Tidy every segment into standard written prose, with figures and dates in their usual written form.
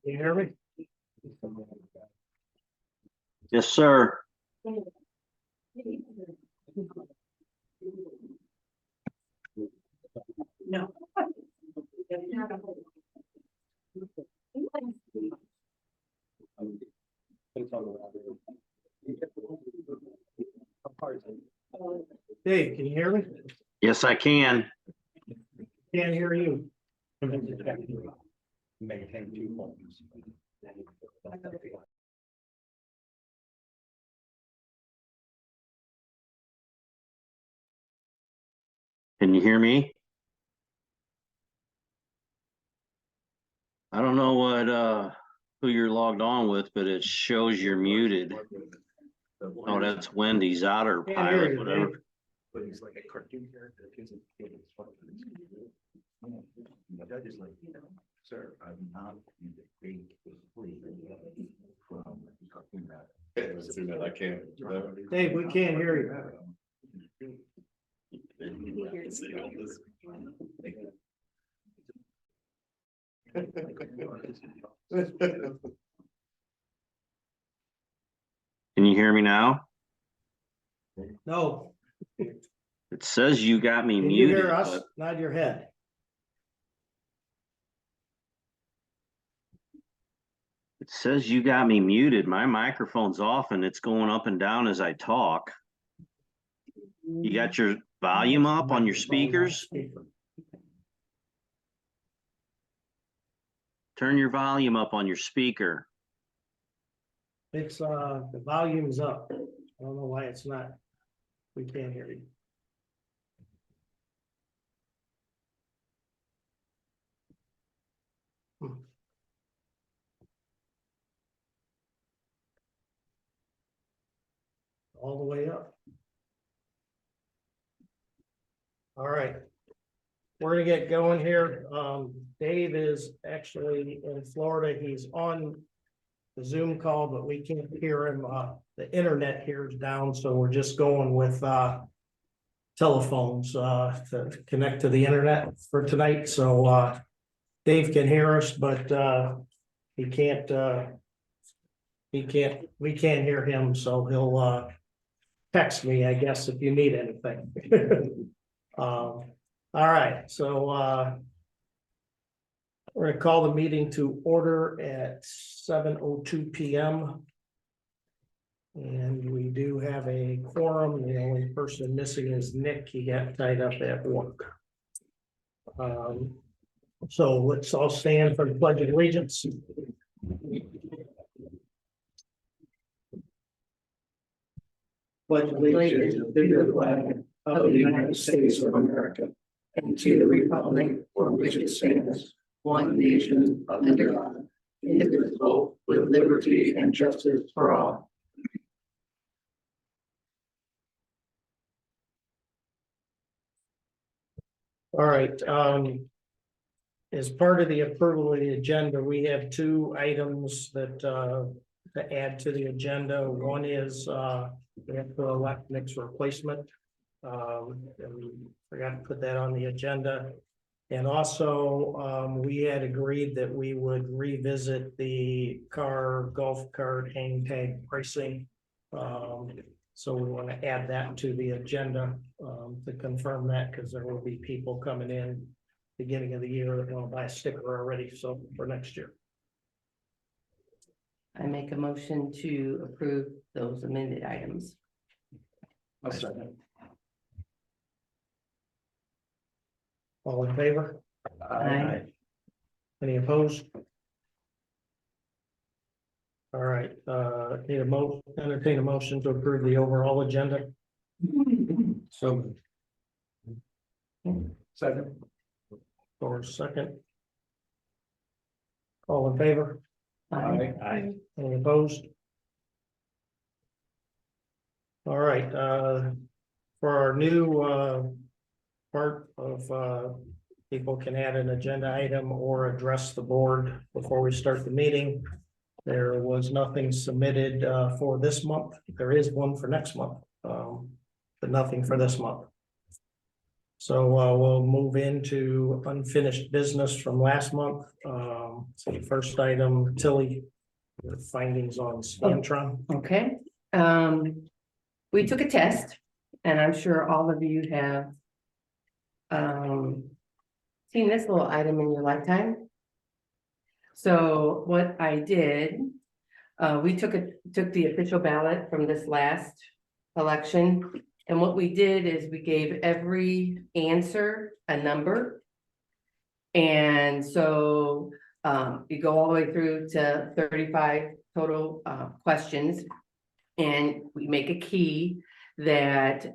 You hear me? Yes, sir. No. Dave, can you hear me? Yes, I can. Can't hear you. Maintain 2 phones. Can you hear me? I don't know what who you're logged on with, but it shows you're muted. Oh, that's Wendy's Otter Can't hear Pilot, you, whatever. Dave. But he's like a cartoon character. That is like, sir, I'm not in the big from cartoon character. I can't. Dave, we can't hear you. Can you hear me now? No, It says you got me can you muted, hear us? but Nod your head. it says you got me muted. My microphone's off and it's going up and down as I talk. You got your volume up on your speakers? Turn your volume up on your speaker. It's the volume's up. I don't know why it's not. We can't hear you. All the way up. All right. We're gonna get going here. Dave is actually in Florida. He's on the Zoom call, but we can't hear him. The internet here is down, so we're just going with telephones to connect to the internet for tonight. So Dave can hear us, but he can't. We can't hear him, so he'll text me, I guess, if you need anything. All right, so we're gonna call the meeting to order at 7:02 p.m. And we do have a quorum. The only person missing is Nick. He got tied up at work. So let's all stand for the Pledge of Allegiance. Pledge allegiance to the flag of the United States of America and to the republic for which it stands, one nation under God, indivisible, with liberty and justice for all. All right, as part of the approval of the agenda, we have 2 items that to add to the agenda. One is we have to elect Nick's replacement. And we forgot to put that on the agenda. And also, we had agreed that we would revisit the golf cart hang tag pricing. So we want to add that to the agenda to confirm that, because there will be people coming in beginning of the year that want to buy a sticker already, so for next year. I make a motion to approve those amended items. I'll second. All in favor? Aye. Any opposed? All right, entertain a motion to approve the overall agenda. So. Second. Or second. All in favor? Aye. Aye. Any opposed? All right, for our new, part of, people can add an agenda item or address the board before we start the meeting. There was nothing submitted, for this month. There is one for next month, but nothing for this month. So, we'll move into unfinished business from last month. So the first item, Tilly, your findings on Spectrum. Okay, we took a test, and I'm sure all of you have seen this little item in your lifetime. So what I did, we took the official ballot from this last election. And what we did is we gave every answer a number. And so you go all the way through to 35 total questions. And we make a key that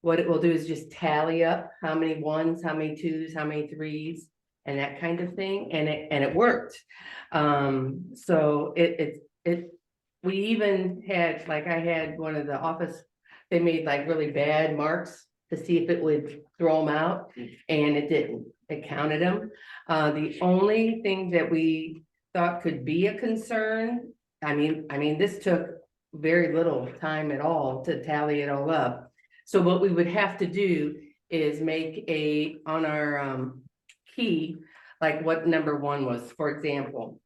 what it will do is just tally up how many ones, how many twos, how many threes, and that kind of thing. And it worked. So we even had, like, I had one of the office, they made like really bad marks to see if it would throw them out, and it didn't. It counted them. The only thing that we thought could be a concern, I mean, this took very little time at all to tally it all up. So what we would have to do is make on our key, like what number one was. For example,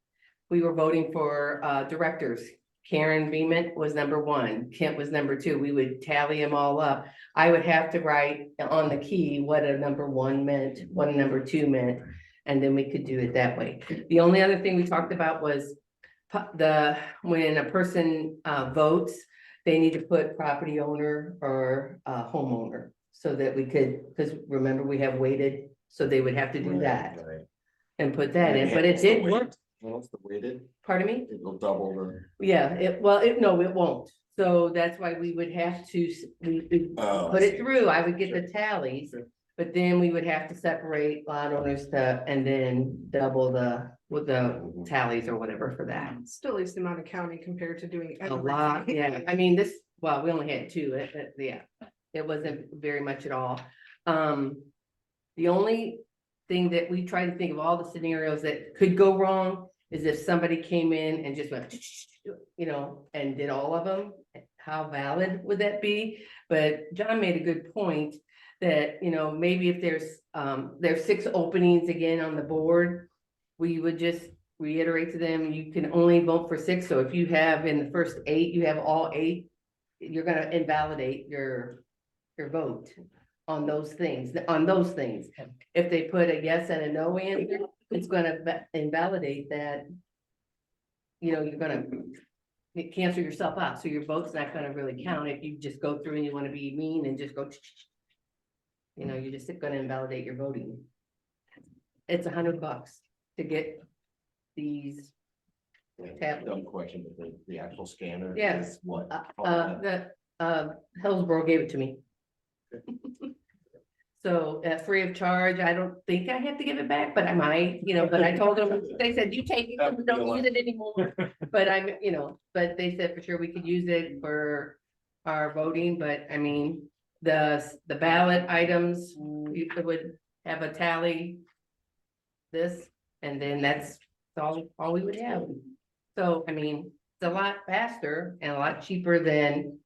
we were voting for directors. Karen Beeman was number one, Kent was number two. We would tally them all up. I would have to write on the key what a number one meant, what a number two meant, and then we could do it that way. The only other thing we talked about was when a person votes, they need to put property owner or homeowner, so that we could, because remember, we have weighted, so they would have to do that and put that in, but it did work. What's the weighted? Pardon me? It'll double the. Yeah, no, it won't. So that's why we would have to, we put it through, I would get the tallies, but then we would have to separate lot owners and then double with the tallies or whatever for that. Still leaves the amount of county compared to doing. A lot, yeah. I mean, we only had two, yeah, it wasn't very much at all. The only thing that we try to think of, all the scenarios that could go wrong, is if somebody came in and just went, and did all of them, how valid would that be? But John made a good point that, maybe if there's 6 openings again on the board, we would just reiterate to them, you can only vote for 6. So if you have in the first 8, you have all 8, you're gonna invalidate your vote on those things, If they put a yes and a no answer, it's gonna invalidate that. You're gonna cancel yourself out, so your vote's not gonna really count if you just go through and you wanna be mean and just go. You're just gonna invalidate your voting. It's $100 to get these. Dumb question, but the actual scanner. Yeah. Is what? Hillsborough gave it to me. So free of charge. I don't think I have to give it back, but I might, but I told them, they said, you take it, we don't use it anymore. But but they said for sure we could use it for our voting, but I mean, the ballot items, it would have a tally. This, and then that's all we would have. So, I mean, it's a lot faster and a lot cheaper than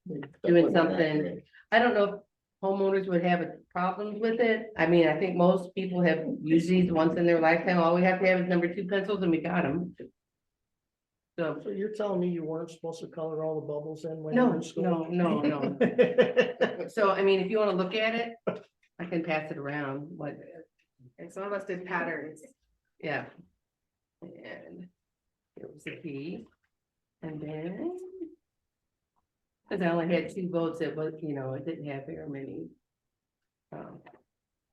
doing something. I don't know if homeowners would have problems with it. I mean, I think most people have used these once in their lifetime. All we have to have is number 2 pencils and we got them. So you're telling me you weren't supposed to color all the bubbles in when you were no, in school? no. So, I mean, if you want to look at it, I can pass it around. And some of us did patterns. Yeah. And it was the key. And then. Cause I only had 2 votes, it was, it didn't have very many.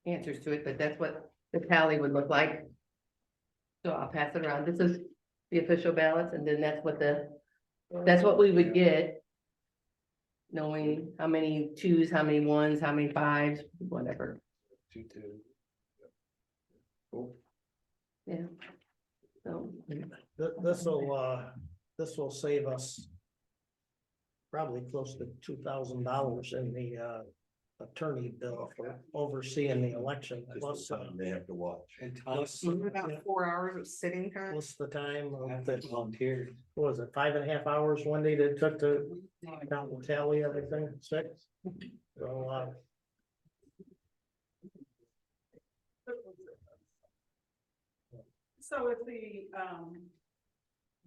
Answers to it, but that's what the tally would look like. So I'll pass it around. This is the official ballots, and then that's what we would get. Knowing how many 2s, how many 1s, how many 5s, whatever. 2, 2. Cool. Yeah. So, This will save us probably close to $2,000 in the attorney bill for overseeing the election. Just the Plus, time they have to watch. plus, About 4 hours of sitting time. plus the time of the, Volunteers. what was it, 5.5 hours one day that it took to count and tally everything, 6? So, So if the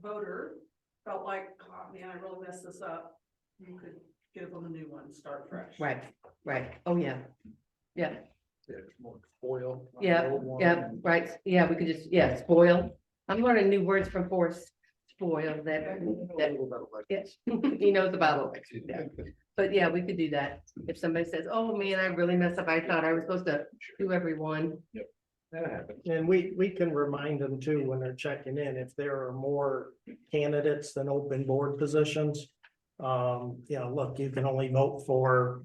voter felt like, oh man, I really messed this up, you could give them a new one, start fresh. Right, right. Oh, yeah. Yeah, There's more spoil. yeah, yeah, right. Yeah, we could just, yeah, spoil. I'm learning new words from Forrest. Spoil that, yes, he knows about it. Yeah. But yeah, we could do that. If somebody says, oh man, I really messed up. I thought I was supposed to do everyone. That happens. and we can remind them too, when they're checking in, if there are more candidates than open board positions. You know, look, you can only vote for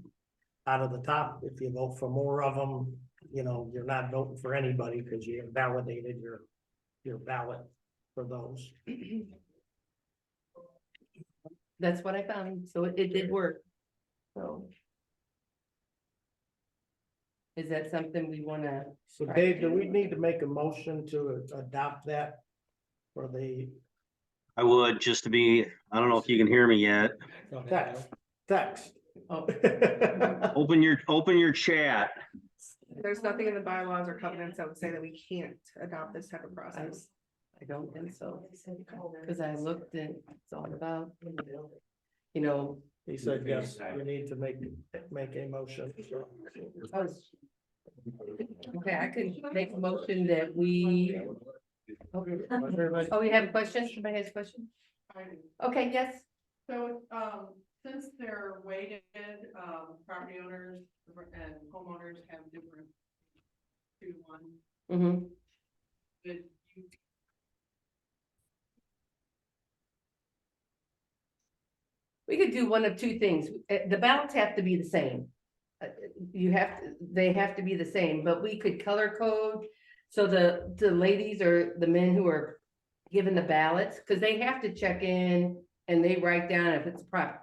out of the top. If you vote for more of them, you know, you're not voting for anybody because you have validated your ballot for those. That's what I found. So it did work. So. Is that something we wanna, So Dave, do we need to make a motion to adopt that for the I would, just to be, I don't know if you can hear me yet. text? oh, Open your chat. There's nothing in the bylaws or covenants that would say that we can't adopt this type of process. I don't think so. Cause I looked and it's all about, you know, He said, yes, we need to make a motion. So, oh, okay, I could make a motion that we. Oh, we have a question? Somebody has a question? Okay, yes. So, since they're weighted, property owners and homeowners have different 2-1, Mm-hmm. but you We could do one of two things. The ballots have to be the same. They have to be the same, but we could color code. So the ladies or the men who are given the ballots, because they have to check in and they write down if it's a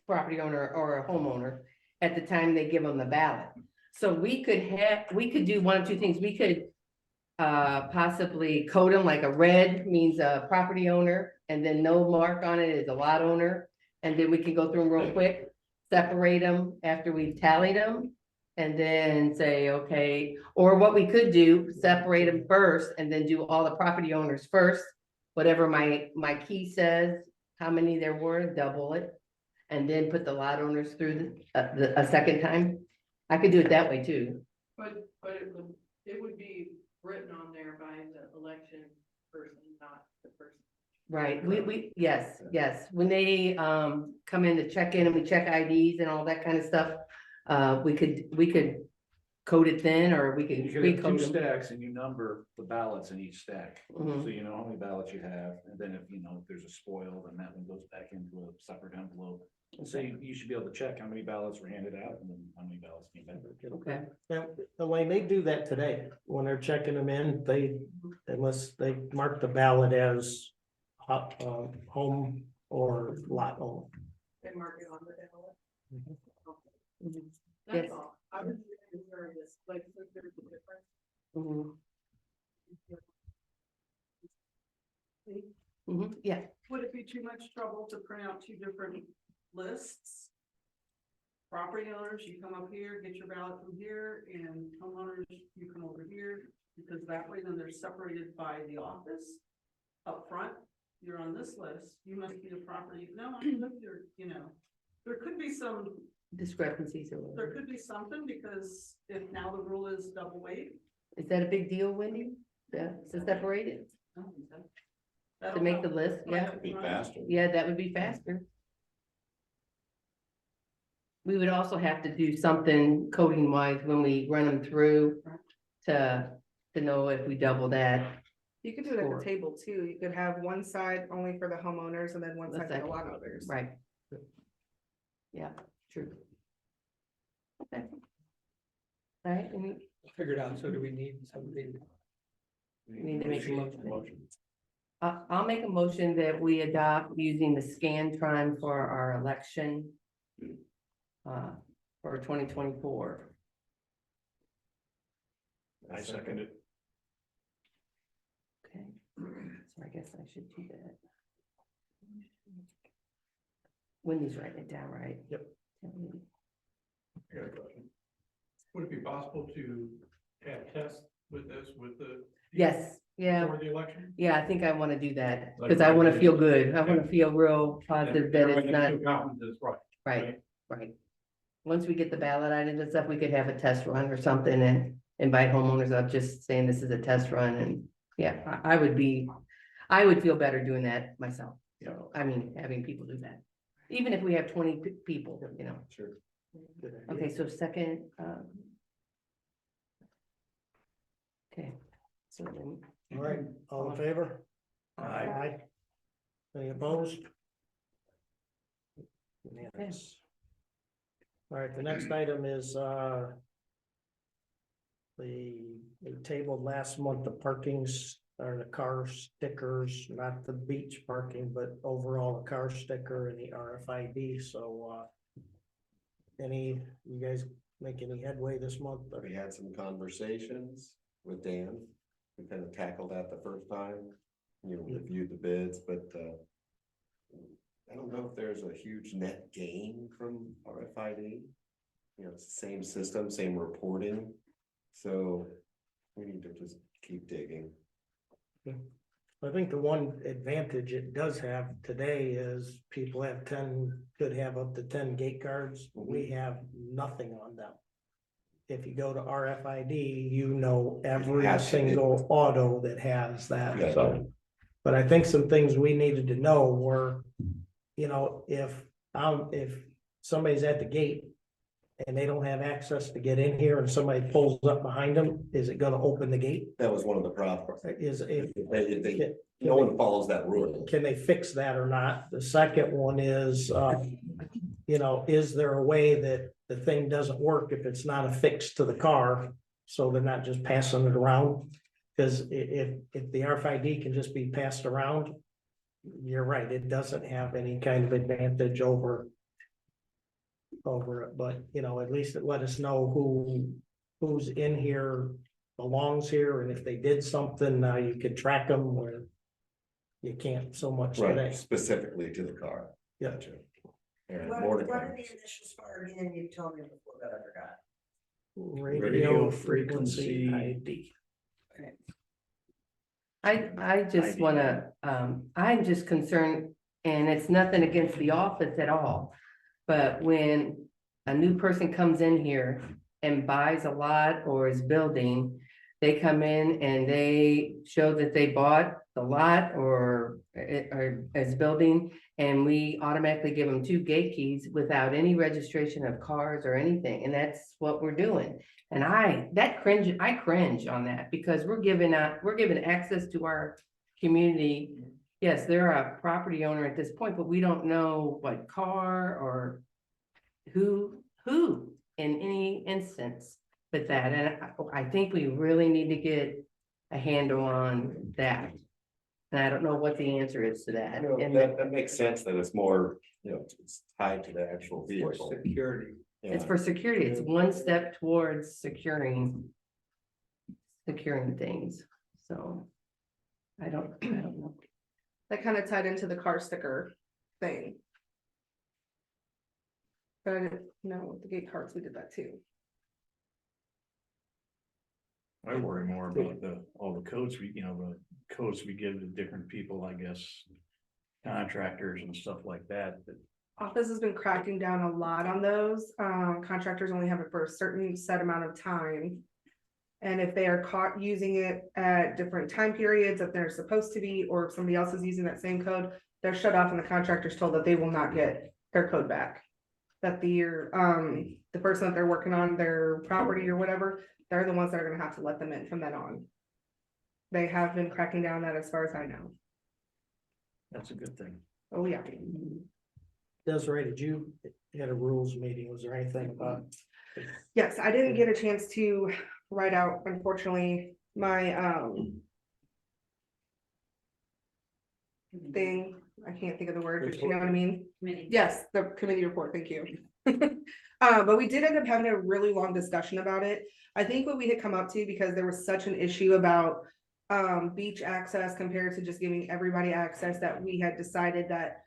property owner or a homeowner at the time they give them the ballot. So we could do one of two things. We could possibly code them like a red means a property owner and then no mark on it is a lot owner. And then we can go through them real quick, separate them after we've tallied them. And then say, okay, or what we could do, separate them first and then do all the property owners first. Whatever my key says, how many there were, double it. And then put the lot owners through a second time. I could do it that way too. but it would be written on there by the election person, not the person. Right, yes, when they come in to check in and we check IDs and all that kind of stuff. We could code it then, or we You could could have pre-code two them. stacks and you number the ballots in each stack. Mhm. So you know how many ballots you have, and then if you know if there's a spoil, then that one goes back into a separate envelope. And so you should be able to check how many ballots were handed out and then how many ballots came back. Okay, Yeah, Elaine, they do that today. When they're checking them in, unless they mark the ballot as home or lot home. They mark it on the ballot. Mhm. That's Yes. all. I was just curious, like, since there's a difference. Mhm. Mhm. Yeah, Would it be too much trouble to print out 2 different lists? Property owners, you come up here, get your ballot from here, and homeowners, you come over here, because that way then they're separated by the office. Up front, you're on this list, you must be a property, no, I'm not here, you know. There could be some, discrepancies or there whatever. could be something, because if now the rule is double weight. Is that a big deal, Wendy? To separate it, I don't think so. to That'll make the help. list, yeah, Be faster. yeah, that would be faster. We would also have to do something coding wise when we run them through to know if we double that. You could do it at Sure. the table too. You could have one side only for the homeowners and then one The side for the second. lot owners. Right. Yeah, true. Okay. All right, Figured out, so do we need something? we need to make a motion. I'll make a motion that we adopt using the Scantron for our election. For 2024. I second it. Okay, so I guess I should do that. Wendy's writing it down, right? Yep. I got a question. Would it be possible to have tests with this, with the? Yes, yeah, For the election? yeah, I think I want to do that, because I want to feel good, I want to feel real positive that it's not, That's right. right, right. Once we get the ballot items and stuff, we could have a test run or something and invite homeowners up, just saying this is a test run, and yeah, I would feel better doing that myself. So, I mean, having people do that, even if we have 20 people, you know. Sure. Good idea. Okay, so second, okay. So then, All right, all in favor? Aye. Any opposed? Unanimous. All right, the next item is, we tabled last month, the parkings, or the car stickers, not the beach parking, but overall the car sticker and the RFID, so, you guys make any headway this month? We had some conversations with Dan. We kind of tackled that the first time, reviewed the bids, but I don't know if there's a huge net gain from RFID. It's the same system, same reporting, so we need to just keep digging. I think the one advantage it does have today is people could have up to 10 gate cards. We have nothing on them. If you go to RFID, you know every Has to. single auto that has that, Yeah. so. But I think some things we needed to know were, if somebody's at the gate and they don't have access to get in here and somebody pulls up behind them, is it gonna open the gate? That was one of the problems. If No one follows that rule. can they fix that or not? The second one is, is there a way that the thing doesn't work if it's not affixed to the car? So they're not just passing it around? Because if the RFID can just be passed around, you're right, it doesn't have any kind of advantage over it, but at least it let us know who's in here, belongs here, and if they did something, you could track them where you can't so much Right, today. specifically to the car. Yeah. Gotcha. And What more to what come. are the initials for again? You told me before, but I forgot. Radio frequency ID. I just wanna, I'm just concerned, and it's nothing against the office at all. But when a new person comes in here and buys a lot or is building, they come in and they show that they bought the lot or is building, and we automatically give them 2 gate keys without any registration of cars or anything, and that's what we're doing. And I cringe on that, because we're giving access to our community. Yes, they're a property owner at this point, but we don't know what car or who in any instance with that. And I think we really need to get a handle on that. And I don't know what the answer is to that. And That makes sense that it's more, it's tied to the actual vehicle. Security. it's for security. It's one step towards securing things. So I don't know. That kind of tied into the car sticker thing. But I didn't know with the gate cards, we did that too. I worry more about all the codes the codes we give to different people, I guess. Contractors and stuff like that, Office has been cracking down a lot on those. Contractors only have it for a certain set amount of time. And if they are caught using it at different time periods that they're supposed to be, or if somebody else is using that same code, they're shut off and the contractor's told that they will not get their code back. That the person that they're working on their property or whatever, they're the ones that are gonna have to let them in from then on. They have been cracking down that as far as I know. that's a good thing. Oh, yeah. Desiree, you had a rules meeting, was there anything about? Yes, I didn't get a chance to write out, unfortunately, my thing. I can't think of the word, but you know what I mean? Yes, the committee report, thank you. But we did end up having a really long discussion about it. I think what we had come up to, because there was such an issue about beach access compared to just giving everybody access, that we had decided that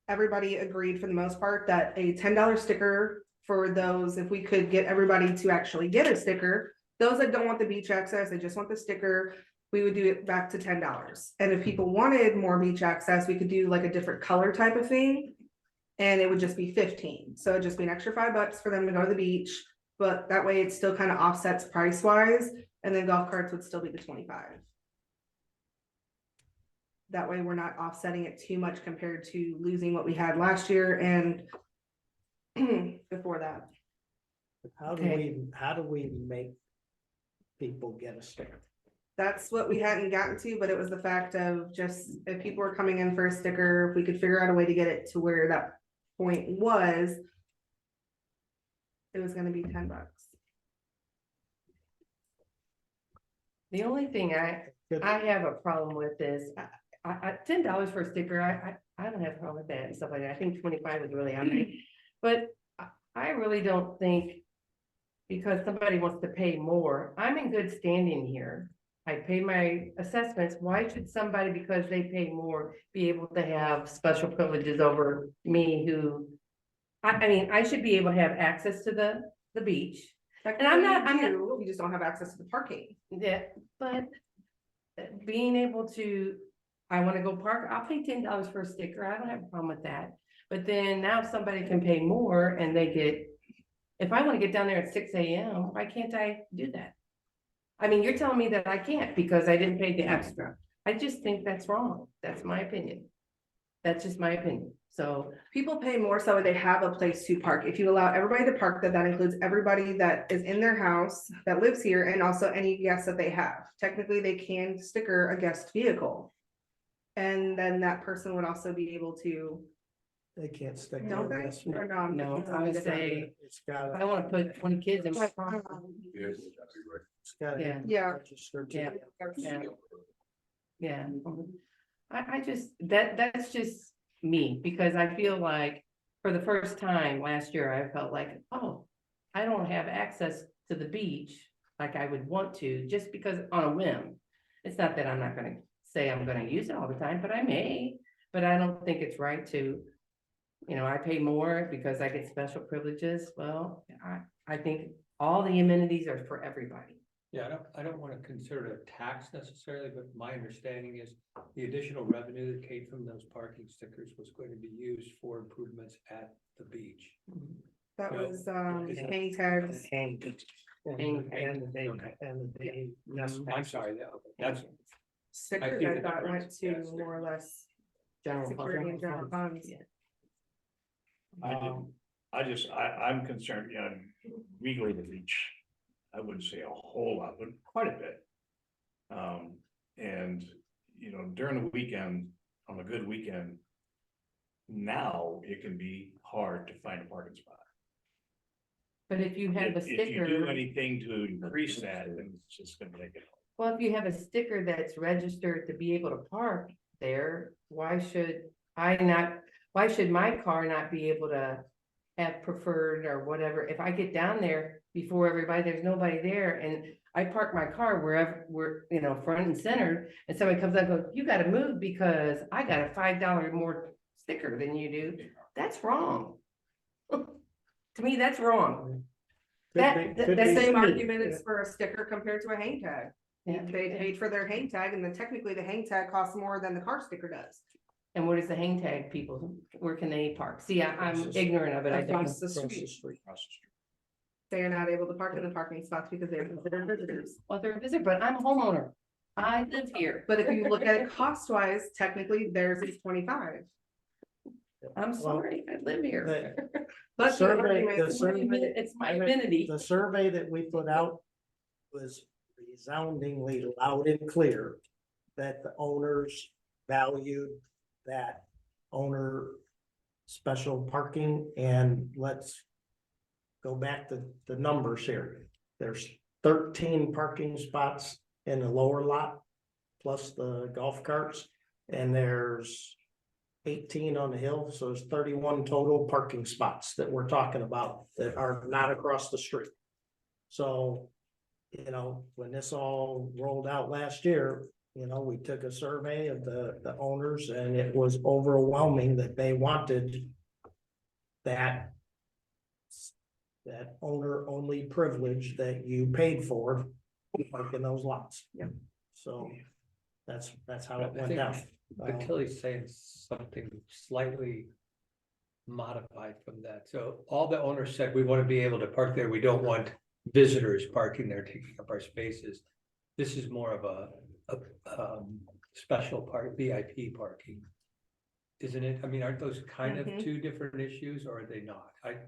everybody agreed for the most part that a $10 sticker for those, if we could get everybody to actually get a sticker, those that don't want the beach access, they just want the sticker, we would do it back to $10. And if people wanted more beach access, we could do like a different color type of thing. And it would just be 15. So it'd just be an extra $5 for them to go to the beach. But that way it still kind of offsets price wise. And then golf carts would still be the 25. That way we're not offsetting it too much compared to losing what we had last year and before that. How do we make people get a sticker? That's what we hadn't gotten to, but it was the fact of just if people were coming in for a sticker, if we could figure out a way to get it to where that point was, it was gonna be $10. The only thing I have a problem with is, $10 for a sticker, I don't have a problem with that and stuff like that. I think 25 is really high. But I really don't think, because somebody wants to pay more, I'm in good standing here. I pay my assessments. Why should somebody, because they pay more, be able to have special privileges over me who, I mean, I should be able to have access to the beach. And I'm not, You just don't have access to the parking. Yeah, but being able to, I wanna go park, I'll pay $10 for a sticker, I don't have a problem with that. But then now if somebody can pay more and they get, if I wanna get down there at 6 AM, why can't I do that? I mean, you're telling me that I can't because I didn't pay the extra. I just think that's wrong, that's my opinion. That's just my opinion, so. People pay more so they have a place to park. If you allow everybody to park, that includes everybody that is in their house that lives here and also any guests that they have. Technically, they can sticker a guest vehicle. And then that person would also be able to, They can't stick. no, their they, guest or with- no. No, I would say, It's got. if I wanna put 20 kids in my car, It's got. Yeah. Yeah. Registered Yeah. to. yeah. Yeah, I just, that's just me, because I feel like for the first time last year, I felt like, oh, I don't have access to the beach like I would want to, just because on a whim. It's not that I'm not gonna say I'm gonna use it all the time, but I may, but I don't think it's right to, you know, I pay more because I get special privileges. Well, I think all the amenities are for everybody. Yeah, I don't want to consider it a tax necessarily, but my understanding is the additional revenue that came from those parking stickers was going to be used for improvements at the beach. That No. was, Yeah. hang tags. And the day, yes. I'm sorry, that's, Stickers, see I the thought went difference. to Yeah, more or less General security and general fund. funds. Yeah. I'm concerned, you know, regally the beach, I wouldn't say a whole lot, but quite a bit. And, you know, during the weekend, on a good weekend, now it can be hard to find a parking spot. But if you have a If you do sticker, anything to increase that, then it's just gonna make it. well, if you have a sticker that's registered to be able to park there, why should my car not be able to have preferred or whatever? If I get down there before everybody, there's nobody there, and I park my car wherever, you know, front and center, and somebody comes up and goes, you gotta move because I got a $5 more sticker than you do, that's wrong. To me, that's wrong. Could That- be- could that's be- The same me. argument is for a sticker compared to a hang tag. Yeah. They paid for their hang tag and then technically the hang tag costs more than the car sticker does. And what is the hang tag people, where can they park? See, I'm Across- ignorant of it, I don't. Across the street. They are not able to park in the parking spots because they're considered visitors. Well, they're a visitor, but I'm a homeowner. I live here. But if you look at it cost wise, technically theirs is 25. I'm sorry, I live here. That's the survey- argument. the It's survey- my amenity. The survey that we put out was resoundingly loud and clear that the owners valued that owner special parking. And let's go back to the numbers here. There's 13 parking spots in the lower lot, plus the golf carts, and there's 18 on the hill, so it's 31 total parking spots that we're talking about that are not across the street. So, you know, when this all rolled out last year, you know, we took a survey of the owners and it was overwhelming that they wanted that owner-only privilege that you paid for, like in those lots. Yep. So that's how it I went think down. Tilly's saying something slightly modified from that. So all the owners said, we want to be able to park there. We don't want visitors parking there, taking up our spaces. This is more of a special part, VIP parking. Isn't it? I mean, aren't those kind of Mhm. two different issues, or are they not? Yeah,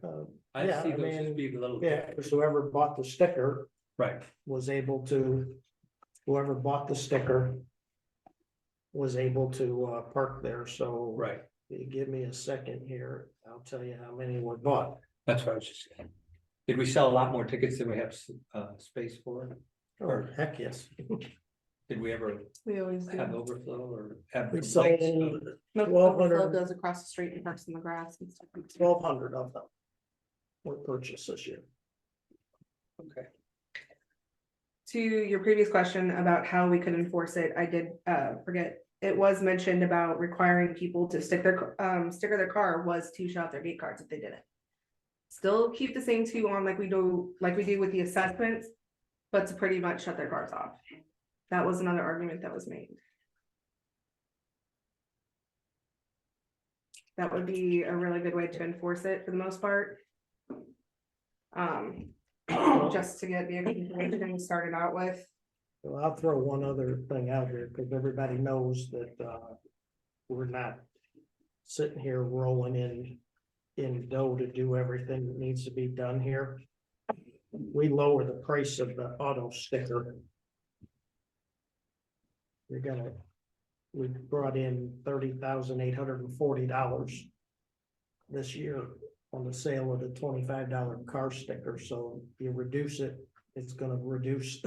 I see I those as mean, being a little. Yeah, because whoever bought the sticker Right, was able to, whoever bought the sticker was able to park there, so. right. You give me a second here, I'll tell you how many were bought. That's what I was just saying. Did we sell a lot more tickets than we have space for? Oh, heck, yes. Did we ever We always do. have overflow or have? We complaints sold of- No, 1,200 overflow goes across the street and parks in the grass and stuff. 1,200 of them were purchased this year. Okay. To your previous question about how we could enforce it, I did forget. It was mentioned about requiring people to sticker their car was to show out their gate cards if they didn't. Still keep the same two on like we do with the assessments, but to pretty much shut their cars off. That was another argument that was made. That would be a really good way to enforce it for the most part. Just to get the information started out with. Well, I'll throw one other thing out here, because everybody knows that we're not sitting here rolling in dough to do everything that needs to be done here. We lower the price of the auto sticker. We brought in $30,840 this year on the sale of the $25 car sticker, so you reduce it, it's gonna reduce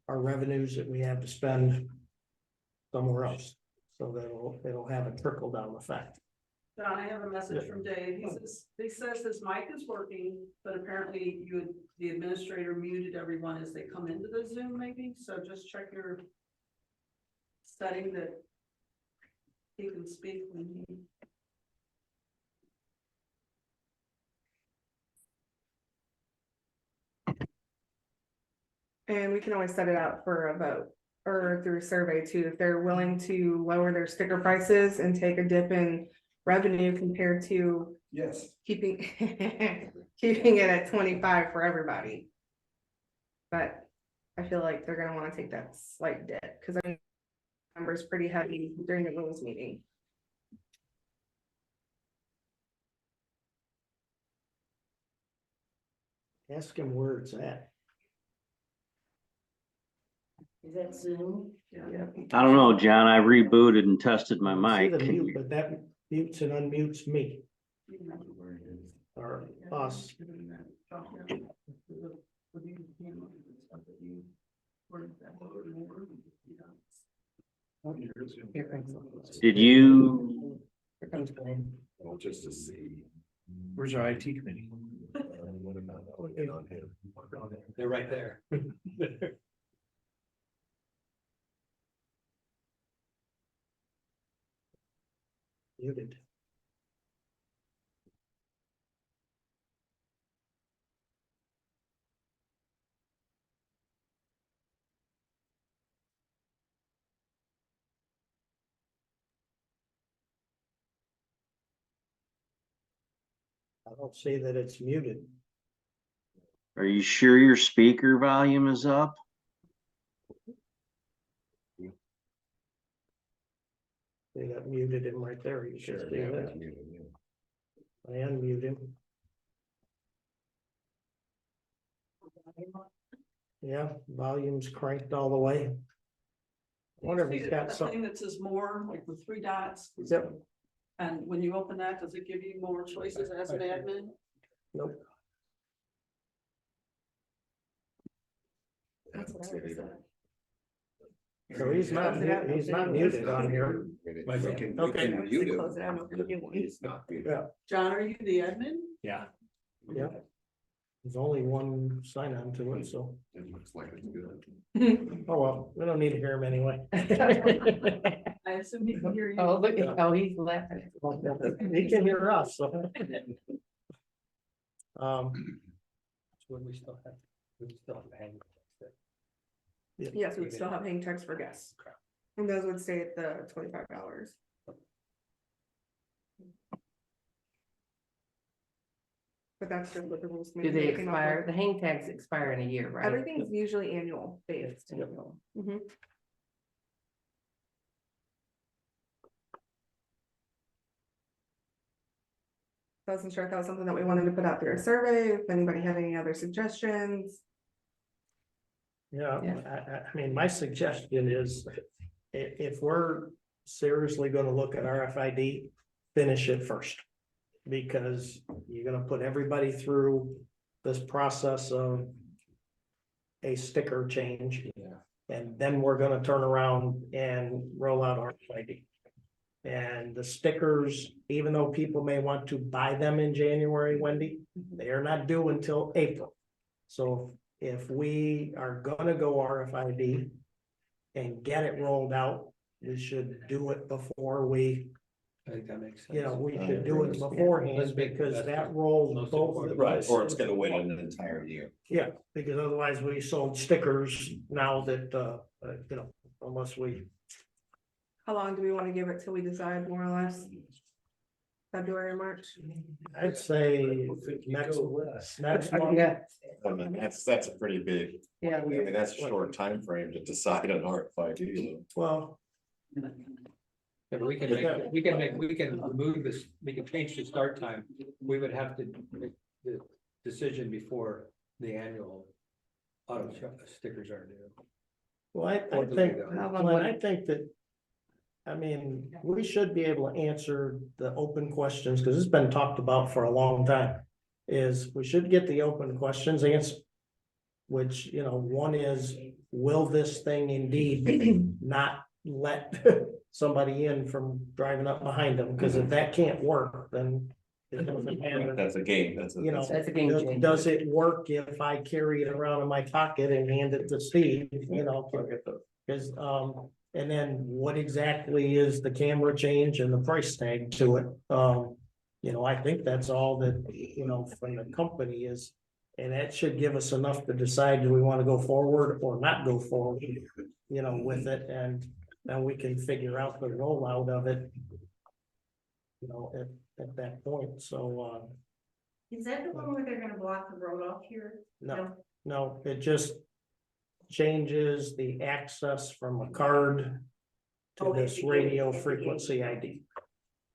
our revenues that we have to spend somewhere else. So it'll have a trickle down effect. John, I have a message from Dave. He says his mic is working, but apparently the administrator muted everyone as they come into the Zoom maybe, so just check your setting that he can speak when he. And we can always set it out for a vote or through a survey too, if they're willing to lower their sticker prices and take a dip in revenue compared to Yes. keeping keeping it at 25 for everybody. But I feel like they're gonna want to take that slight dip because I number's pretty heavy during the rules meeting. Ask him where it's at. Is that Zoom? Yeah. I don't know, John, I rebooted and tested my I see mic. the mute, but that mutes and unmutes me or us. Did you, Here comes Glenn. Well, just to see. Where's our IT committee? What about looking on him? They're right there. Muted. I don't see that it's muted. are you sure your speaker volume is up? They got muted him right there. You should see that. I unmute him. Yeah, volume's cranked all the way. I wonder if he's got The some. thing that says more, like with 3 dots. Yep. And when you open that, does it give you more choices as an admin? Nope. That's what I would say. So he's not, he's not muted on here. My bad. Okay. Close it out, and open a new one. Yeah, John, are you the admin? Yeah. yeah. There's only one sign on to it, so, It looks like it's good. oh well, we don't need to hear him anyway. I assume he can hear you. Oh, look, he's laughing. He can hear us, so. So when we still have hang. Yes, we would still have hang tags for guests. And those would stay at the $25. But that's just what the rules. Do they committee came up with. expire? The hang tags expire in a year, right? Everything's usually annual based. Mhm. I wasn't sure if that was something that we wanted to put out through a survey, if anybody had any other suggestions. Yeah, Yeah. I mean, my suggestion is, if we're seriously gonna look at RFID, finish it first. Because you're gonna put everybody through this process of a sticker change. Yeah. And then we're gonna turn around and roll out RFID. And the stickers, even though people may want to buy them in January, Wendy, they are not due until April. So if we are gonna go RFID and get it rolled out, we should do it before we, I think that makes sense. you know, we I should do it agree. beforehand, Let's make the because best that of- rolls most both. important. Right, or it's gonna wait an entire year. Yeah, because otherwise we sold stickers now that, you know, unless we, How long do we want to give it till we decide more or less? February, March? I'd say next month. Yeah, I mean, that's a pretty big, yeah. I mean, that's a short time frame to decide on RFID. Well, Yeah, but we can remove this, we can change the start time. We would have to make the decision before the annual auto stickers are due. well, I Or do think, we go? How long Glenn, would- I think that. I mean, we should be able to answer the open questions, because it's been talked about for a long time. Is we should get the open questions answered. Which, you know, one is, will this thing indeed not let somebody in from driving up behind them? Because if that can't work, then. it doesn't matter. That's a game, that's a. You know, That's a game changer. does it work if I carry it around in my pocket and hand it to Steve, you know? Cause, and then what exactly is the camera change and the price tag to it? You know, I think that's all that, you know, from the company is. And that should give us enough to decide, do we wanna go forward or not go forward, you know, with it, and then we can figure out the rollout of it. You know, at that point, so, Is that the one where they're gonna block the road off here? no, it just changes the access from a card to Oh, this it's the radio gate, it's the frequency gate. ID.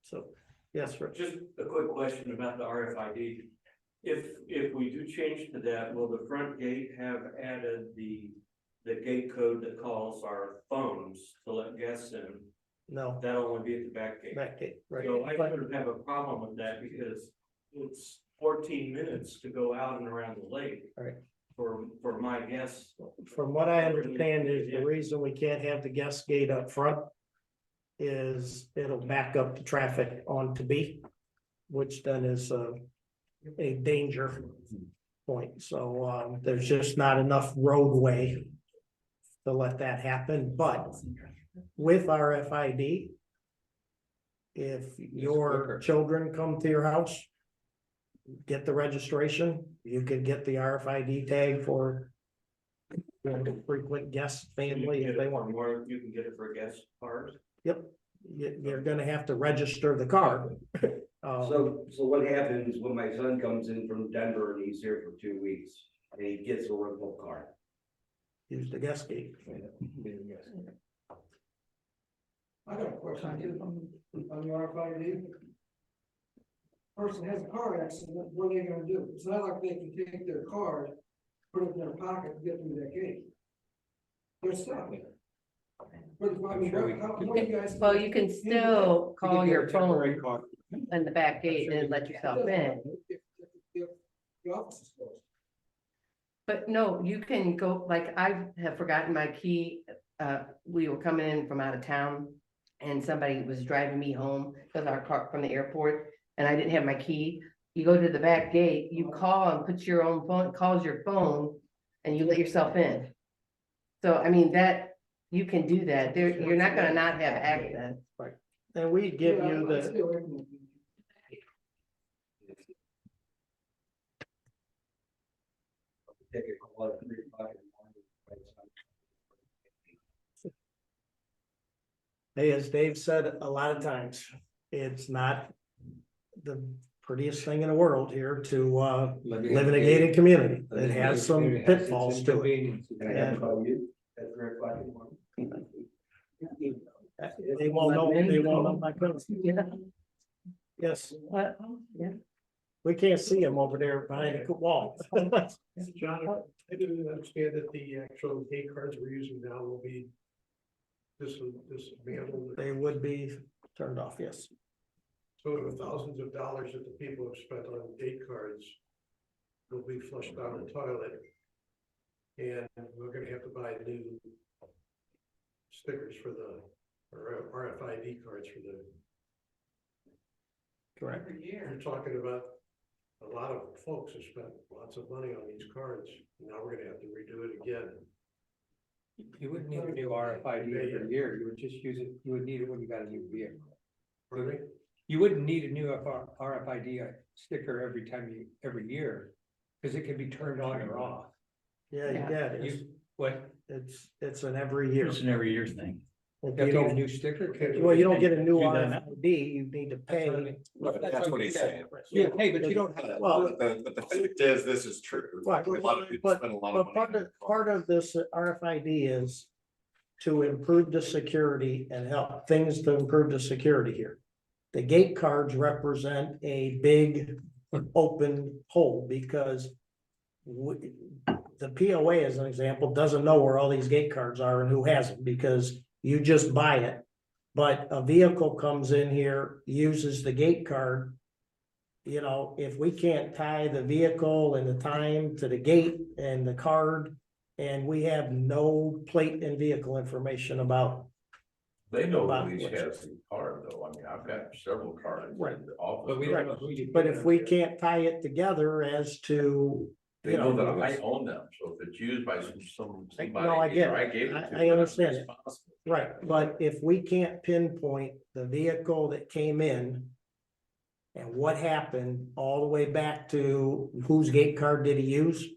So, yes, Rich. Just a quick question about the RFID. If we do change to that, will the front gate have added the gate code that calls our phones to let guests in? No, That'll only be at the back gate. that gate, right. So I shouldn't have a problem with that because it's 14 minutes to go out and around the lake. Right. For my guests. From what I understand is the reason we can't have the guest gate up front is it'll back up the traffic onto B, which then is a danger point. So there's just not enough roadway to let that happen, but with RFID, if your quicker. children come to your house, get the registration, you could get the RFID tag for the frequent guest family if they want. Or you can get it for guest cars. Yep, you're gonna have to register the car. So what happens when my son comes in from Denver and he's here for 2 weeks and he gets a rental car? Use the guest gate. I got a question too, on the RFID. Person has a car accident, what are they gonna do? It's not like they can take their card, put it in their pocket and get through that gate. They're stuck. But I mean, what do you guys? Well, you can still call your phone car. in the back gate and let yourself in. If the office is closed. But no, you can go, like, I have forgotten my key we were coming in from out of town. And somebody was driving me home because our car from the airport and I didn't have my key. You go to the back gate, you call and put your own phone, calls your phone and you let yourself in. So I mean, that, you can do that. There, you're not gonna not have access. And we give Yeah, you let's the, do it. Take a call at 3 o'clock in the morning. hey, as Dave said a lot of times, it's not the prettiest thing in the world here to live in a gated community. It has some pitfalls to it. Can I have a call you at 3 o'clock in the morning? They won't know my code. Yes, What? Yeah. we can't see them over there behind the wall. John, I didn't understand that the actual gate cards we're using now will be dismantled. They would be turned off, yes. So the thousands of dollars that the people have spent on gate cards will be flushed down the toilet. And we're gonna have to buy new stickers for the, or RFID cards for the. Correct. You're talking about a lot of folks have spent lots of money on these cards. Now we're gonna have to redo it again. You wouldn't need a new RFID every year, you would just use it, you would need it when you got a new vehicle. Really? You wouldn't need a new RFID sticker every year, because it can be turned on or off. Yeah, Yeah. yeah, it is. What, It's an every year. It's an every year thing. If you you get a don't, new sticker? well, you don't get a new Do that. RFID, you need to pay. That's what he's saying. Yeah, hey, but you don't have. Well, But the fact is, this is true. Right, A lot of people but- spend a lot but of money. part of this RFID is to improve the security and help things to improve the security here. The gate cards represent a big open hole because the POA, as an example, doesn't know where all these gate cards are and who has them because you just buy it. But a vehicle comes in here, uses the gate card. You know, if we can't tie the vehicle and the time to the gate and the card, and we have no plate and vehicle information about. They know About who each which- has the card though. I mean, I've got several cards Right. in the office. But we don't know who you. But if we can't tie it together as to, They you know that know, I own them, so if it's used by somebody. No, I get it. I gave it to. I understand it. I'm responsible. right, but if we can't pinpoint the vehicle that came in. And what happened all the way back to whose gate card did he use?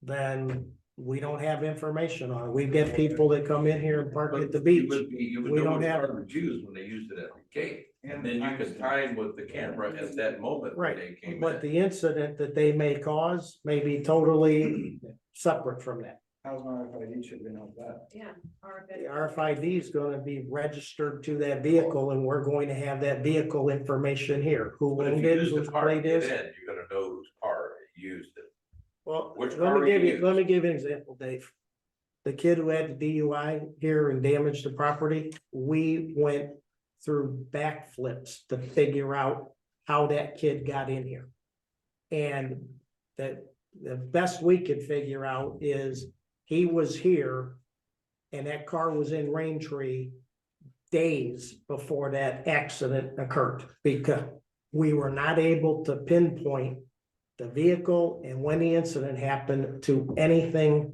Then we don't have information on it. We get people that come in here and park But at the you beach. would be, you would We know don't which have- card was used when they used it at the gate. And then you could time with the camera at that moment when they Right, came but in. the incident that they may cause may be totally separate from that. How's an RFID should be know that? Yeah. The RFID is gonna be registered to that vehicle and we're going to have that vehicle information here, who But if owned you it, use the whose card to plate get is. in, you're gonna know whose car used it. Well, Which let car me give you you, let me use? give you an example, Dave. The kid who had the DUI here and damaged the property, we went through backflips to figure out how that kid got in here. And that, the best we could figure out is he was here and that car was in Raintree days before that accident occurred, because we were not able to pinpoint the vehicle and when the incident happened to anything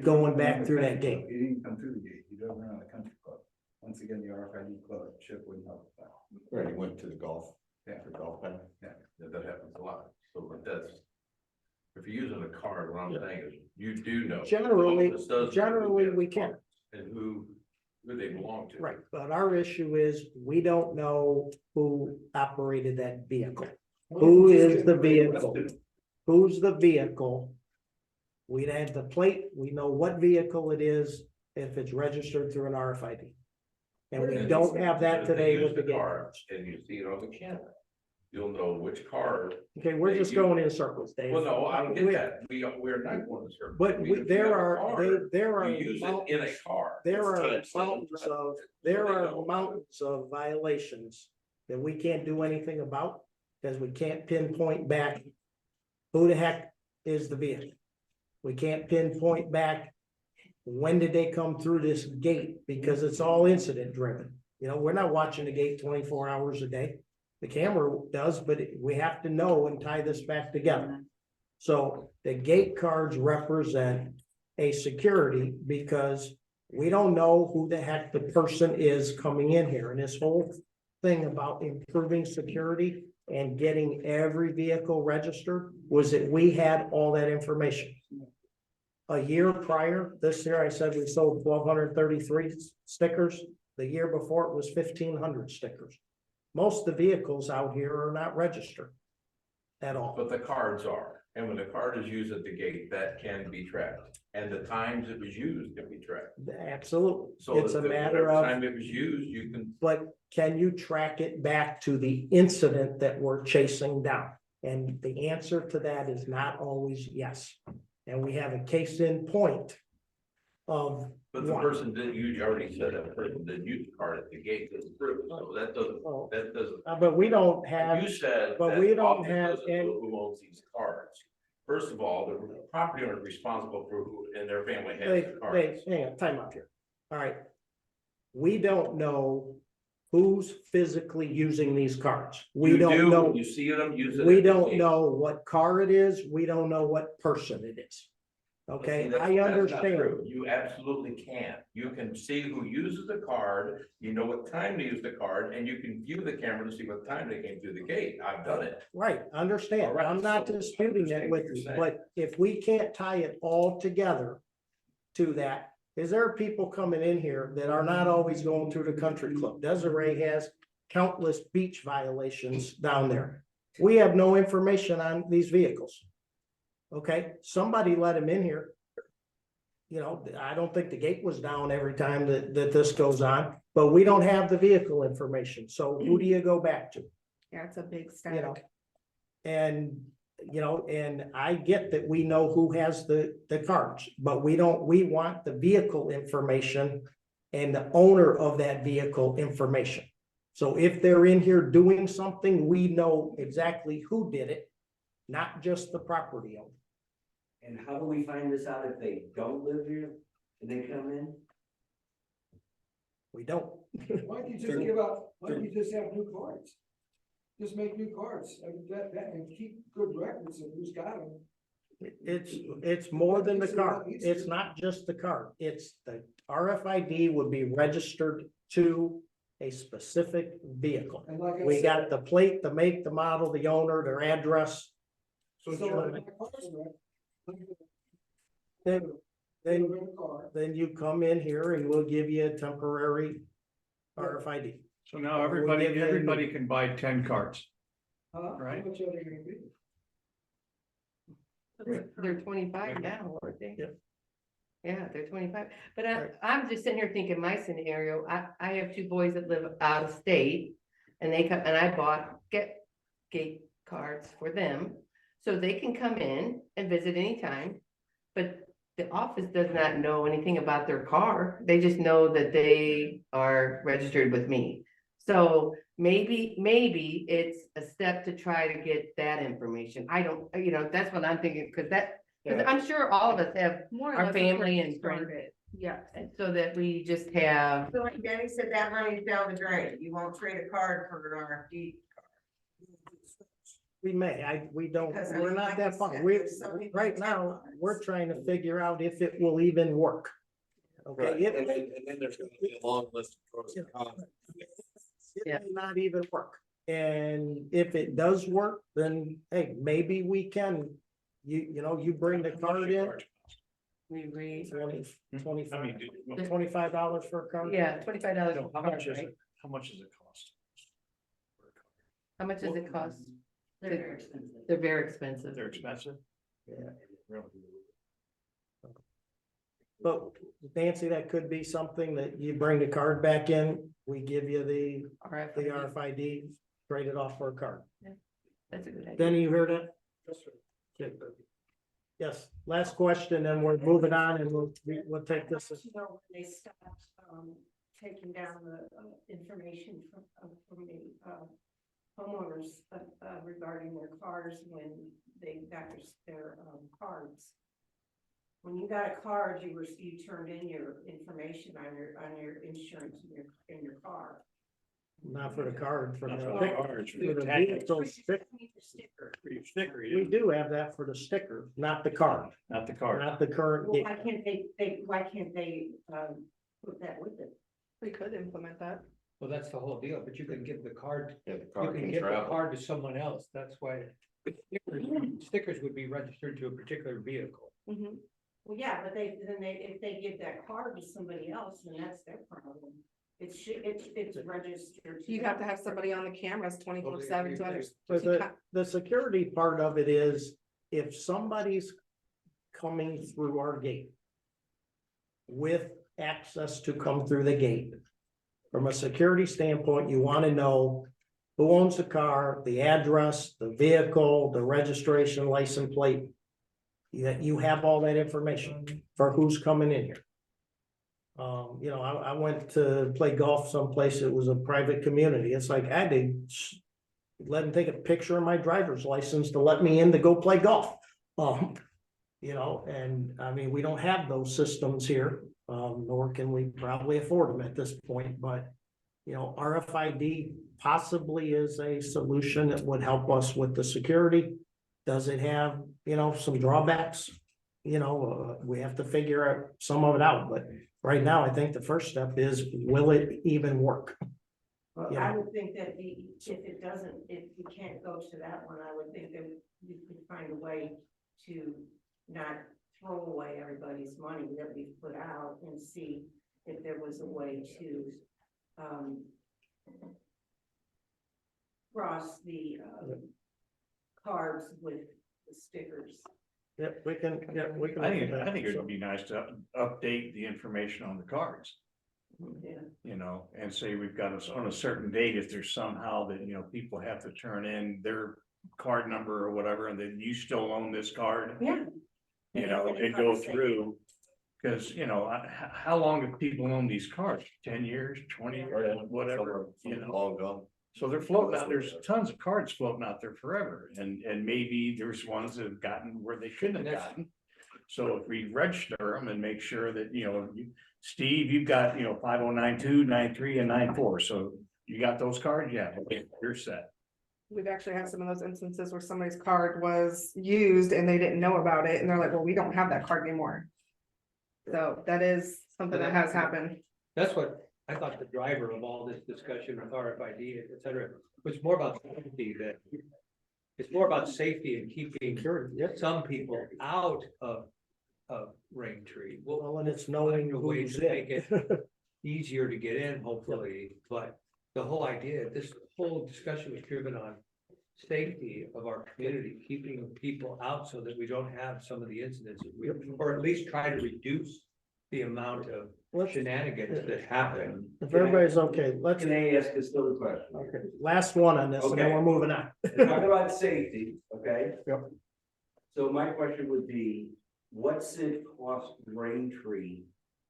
going back through that gate. He didn't come through the gate, he drove around the country club. Once again, the RFID club chip wouldn't help with that. Right, he went to the golf. Yeah. The golf path. Yeah, that happens a lot. So but that's. If you're using a card, what I'm Yeah. saying is you do know. Generally- the office does know generally, who has we can. cards And who they belong to. Right, but our issue is, we don't know who operated that vehicle. Who is the vehicle? Who's the vehicle? We'd have the plate, we know what vehicle it is if it's registered through an RFID. And we don't have that If they today use with the gate card cards. And you see it on the camera. You'll know which car. Okay, we're just going in circles, Dave. Well, no, I get We- that. We're not going to serve. But there are, there are. You use it in a car. There are It's time mountains sensitive. of, So there they are know. mountains of violations that we can't do anything about, because we can't pinpoint back who the heck is the vehicle. We can't pinpoint back when did they come through this gate? Because it's all incident driven. You know, we're not watching the gate 24 hours a day. The camera does, but we have to know and tie this back together. So the gate cards represent a security because we don't know who the heck the person is coming in here. And this whole thing about improving security and getting every vehicle registered was that we had all that information. A year prior, this year, I said we sold 1,233 stickers. The year before it was 1,500 stickers. Most of the vehicles out here are not registered at all. But the cards are, and when the card is used at the gate, that can be tracked, and the times it was used can be tracked. Absolutely. So It's a matter whatever of, time it was used, you can, but can you track it back to the incident that we're chasing down? And the answer to that is not always yes. And we have a case in point of but the one. person didn't, you already said that person didn't use the card at the gate, doesn't prove it, so that doesn't, Oh, that doesn't. but we don't have, You said. but that we don't office have doesn't any- know who owns these cards. First of all, the property owner is responsible for who, and their family has They, the cards. hang on, time out here. All right. We don't know who's physically using these cards. We You don't do, know, You see them, use it. we at the don't gate. know what car it is. We don't know what person it is. Okay, See, that's- I that's not understand. true. You absolutely can. You can see who uses the card, you know what time to use the card, and you can view the camera to see what time they came through the gate. I've done it. Right, understand. All right, I'm not so I disputing that understand with what you're you, saying. but if we can't tie it all together to that, is there people coming in here that are not always going through the country club? Desiree has countless beach violations down there. We have no information on these vehicles. Okay, somebody let him in here. You know, I don't think the gate was down every time that this goes on, but we don't have the vehicle information. So who do you go back to? Yeah, it's a big You know, stack. and, you know, and I get that we know who has the cards, but we want the vehicle information and the owner of that vehicle information. So if they're in here doing something, we know exactly who did it, not just the property owner. And how do we find this out if they don't live here and they come in? We don't. Why don't you just give out, why don't you just have new cards? Just make new cards, and and keep good records of who's got them. It's more than the card. It's not just the card. It's the RFID would be registered to a specific vehicle. And like I We said- got the plate, the make, the model, the owner, their address. So if my car's wrecked, Then, then, put it in a car. then you come in here and we'll give you a temporary RFID. So now everybody, We'll give you- everybody can buy 10 cards. How Right. much are they gonna be? They're 25 now, aren't they? Yep. Yeah, they're 25, but Right. I'm just sitting here thinking my scenario, I have two boys that live out of state. And they come, and I bought gate cards for them, so they can come in and visit anytime. But the office does not know anything about their car, they just know that they are registered with me. So maybe it's a step to try to get that information, I don't, you know, that's what I'm thinking, cause I'm sure all of us have More or our less that's where family it and friends. started. Yeah. And so that we just have, So like Danny said, that money's down the drain. You won't trade a card for an RFD. We may, we don't, Because I we're mean, not like that you far. said, We, there's so many right things now, going on. we're trying to figure out if it will even work. Okay, Right, it and then there's gonna be a long list of pros and cons. it Yeah. may not even work. And if it does work, then, hey, maybe we can, you know, you bring the card in. we read, 25 $25 for a card? yeah, $25. No, how much is it? How much does it cost? How much does it cost? They're very expensive. They're very expensive. They're expensive? Yeah. Really? But Nancy, that could be something that you bring the card back in, we give you the RFID, trade it off for a card. That's a good idea. Denny, you heard it? Okay. Yes, last question, and we're moving on and we'll take this. You know, when they stopped, taking down the, information from the, homeowners, regarding their cars when they got their cards. when you got a card, you turned in your information on your insurance in your car. Not for the card, for Not the. for the cards, for for the the tag. vehicle stick- For your sticker, We you, do have that for the sticker, not the card, not the card. not the current. Well, gate. why can't they, put that with it? We could implement that. Well, that's the whole deal, but you can give the card, Yeah, the you car can can give the travel. card to someone else, that's why. Stickers would be registered to a particular vehicle. Mm-hmm. Well, yeah, but if they give that card to somebody else, then that's their problem. It's registered. You'd have to have somebody on the cameras 24/7 to understand. But the security part of it is, if somebody's coming through our gate with access to come through the gate, from a security standpoint, you want to know who owns the car, the address, the vehicle, the registration license plate. You have all that information for who's coming in here. I went to play golf someplace, it was a private community, it's like, I did let them take a picture of my driver's license to let me in to go play golf. And I mean, we don't have those systems here, nor can we probably afford them at this point, but. RFID possibly is a solution that would help us with the security. Does it have, some drawbacks? We have to figure out some of it out, but right now, I think the first step is, will it even work? Well, Yeah. I would think that if you can't go to that one, I would think that you could find a way to not throw away everybody's money that we put out and see if there was a way to, cross the, cards with the stickers. Yep, we can. I think it would be nice to update the information on the cards. Yeah. And say we've got us on a certain date, if there's somehow that, people have to turn in their card number or whatever, and then you still own this card. Yeah. And go through. Cause how long have people owned these cards? 10 years, 20, or whatever, Long gone. So they're floating out, there's tons of cards floating out there forever, and maybe there's ones that have gotten where they shouldn't have gotten. So if we register them and make sure that, Steve, you've got, 5092, 93, and 94, so you got those cards, yeah, okay, you're set. We've actually had some of those instances where somebody's card was used and they didn't know about it, and they're like, well, we don't have that card anymore. So that is something that has happened. That's what I thought the driver of all this discussion with RFID, et cetera, was more about safety than. It's more about safety and keeping some people out of Raintree. Well, and it's knowing Find a way who's to make in. it easier to get in, hopefully, but the whole idea, this whole discussion was driven on safety of our community, keeping people out so that we don't have some of the incidents that we, or at least try to reduce the amount of shenanigans that happen. If everybody's okay, let's, Can I ask us still a question? okay, last one on this, and then Okay. we're moving on. Talk about safety, okay? Yep. So my question would be, what's it cost Raintree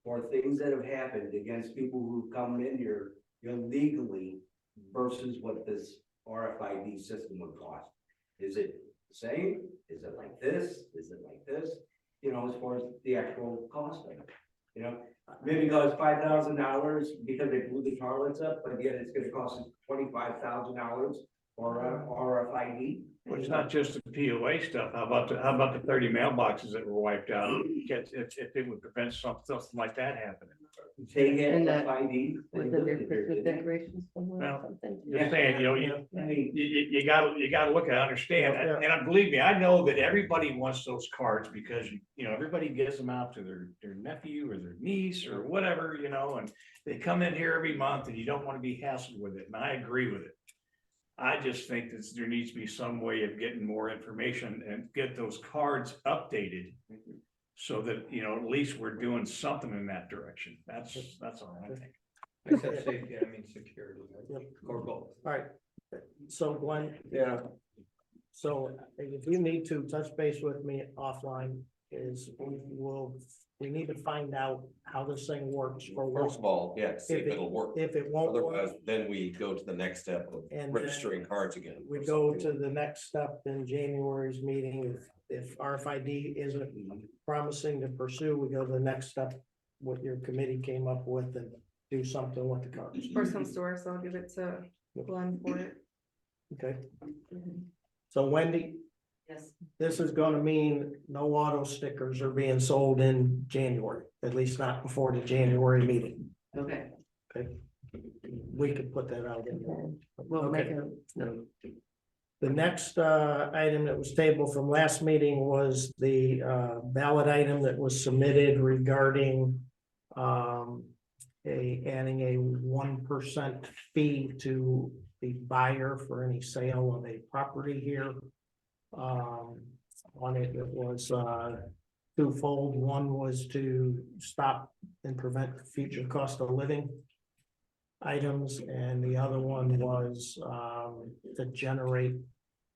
for things that have happened against people who come in here illegally versus what this RFID system would cost? Is it the same? Is it like this? Is it like this? As far as the actual cost of it, maybe it costs $5,000 because they blew the toilets up, but yet it's gonna cost us $25,000 for RFID. Well, it's not just the POA stuff. How about the 30 mailboxes that were wiped out? If it would prevent something like that happening. They get And that- RFID. Was it their Christmas decorations somewhere Well, or something? Just saying, you gotta look and understand, Yeah. and believe me, I know that everybody wants those cards because, everybody gives them out to their nephew or their niece or whatever, and they come in here every month and you don't want to be hassled with it, and I agree with it. I just think that there needs to be some way of getting more information and get those cards updated. So that, at least we're doing something in that direction. That's all I think. I said safety, I mean security, or both. All right, so Glenn, Yeah, so if you need to touch base with me offline, we will we need to find out how this thing works for First of all, yeah, see if If it- it'll work. if it won't work, Otherwise, then we go to the next step of And then registering cards again. we or go something. to the next step in January's meeting. If RFID isn't promising to pursue, we go to the next step, what your committee came up with, and do something with the cards. First comes to worst, I'll give it to Glenn for it. Okay, so Wendy, Yes. this is gonna mean no auto stickers are being sold in January, at least not before the January meeting. Okay. Okay, we could put that out in there. We'll make Okay. a note. The next item that was tabled from last meeting was the ballot item that was submitted regarding adding a 1% fee to the buyer for any sale of a property here. On it, it was twofold. One was to stop and prevent future cost of living items, and the other one was to generate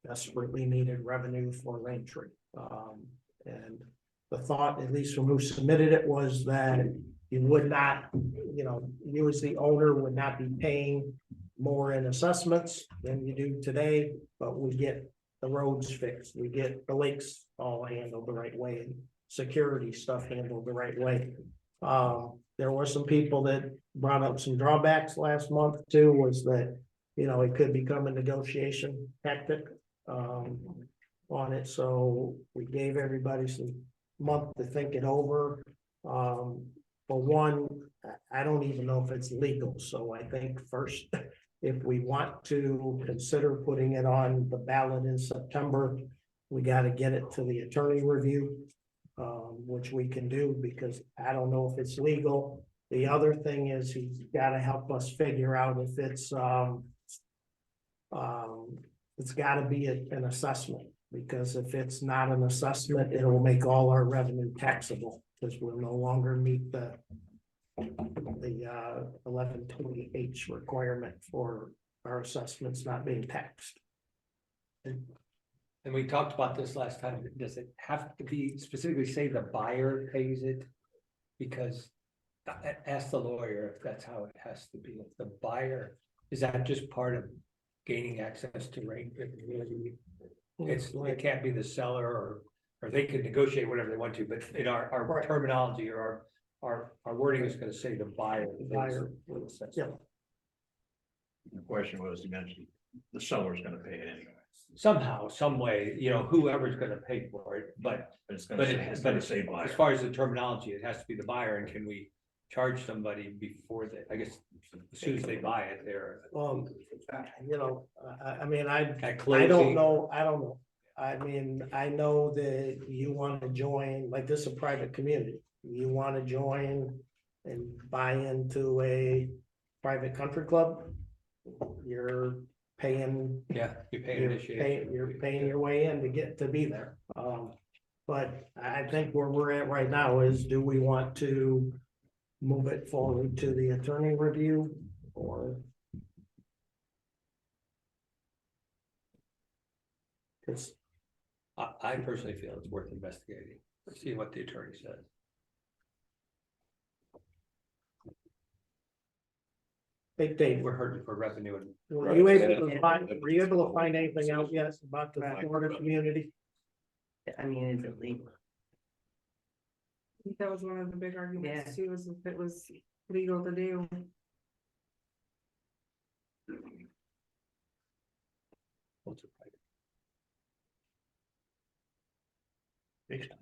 desperately needed revenue for Raintree. And the thought, at least from who submitted it, was that you would not, you as the owner would not be paying more in assessments than you do today, but we get the roads fixed, we get the lakes all handled the right way, and security stuff handled the right way. There were some people that brought up some drawbacks last month too, was that, it could become a negotiation tactic on it, so we gave everybody some month to think it over. For one, I don't even know if it's legal, so I think first, if we want to consider putting it on the ballot in September, we gotta get it to the attorney review, which we can do, because I don't know if it's legal. The other thing is he's gotta help us figure out if it's gotta be an assessment, because if it's not an assessment, it will make all our revenue taxable, because we'll no longer meet the 1120H requirement for our assessments not being taxed. And we talked about this last time. Does it have to be specifically say the buyer pays it? Because ask the lawyer if that's how it has to be. If the buyer, is that just part of gaining access to rate? It can't be the seller, or they can negotiate whatever they want to, but in our Right. terminology or our wording is gonna say the buyer. The buyer. Yeah. The question was, you mentioned the seller's gonna pay it anyway. Somehow, some way, whoever's gonna pay for it, but It's gonna say buyer. as far as the terminology, it has to be the buyer, and can we charge somebody before they, I guess, as soon as they buy it, they're I mean, I at don't closing. know, I mean, I know that you want to join, like this is a private community. You want to join and buy into a private country club. You're paying, Yeah, you pay initiation. you're paying your way in to get to be there. But I think where we're at right now is, do we want to move it forward to the attorney review or? Cause I personally feel it's worth investigating, see what the attorney says. Big Dave, We're hurting for revenue and were you able to find anything out yet about the Florida community? I mean, is it legal? I think that was one of the big arguments too, was if it was legal to do.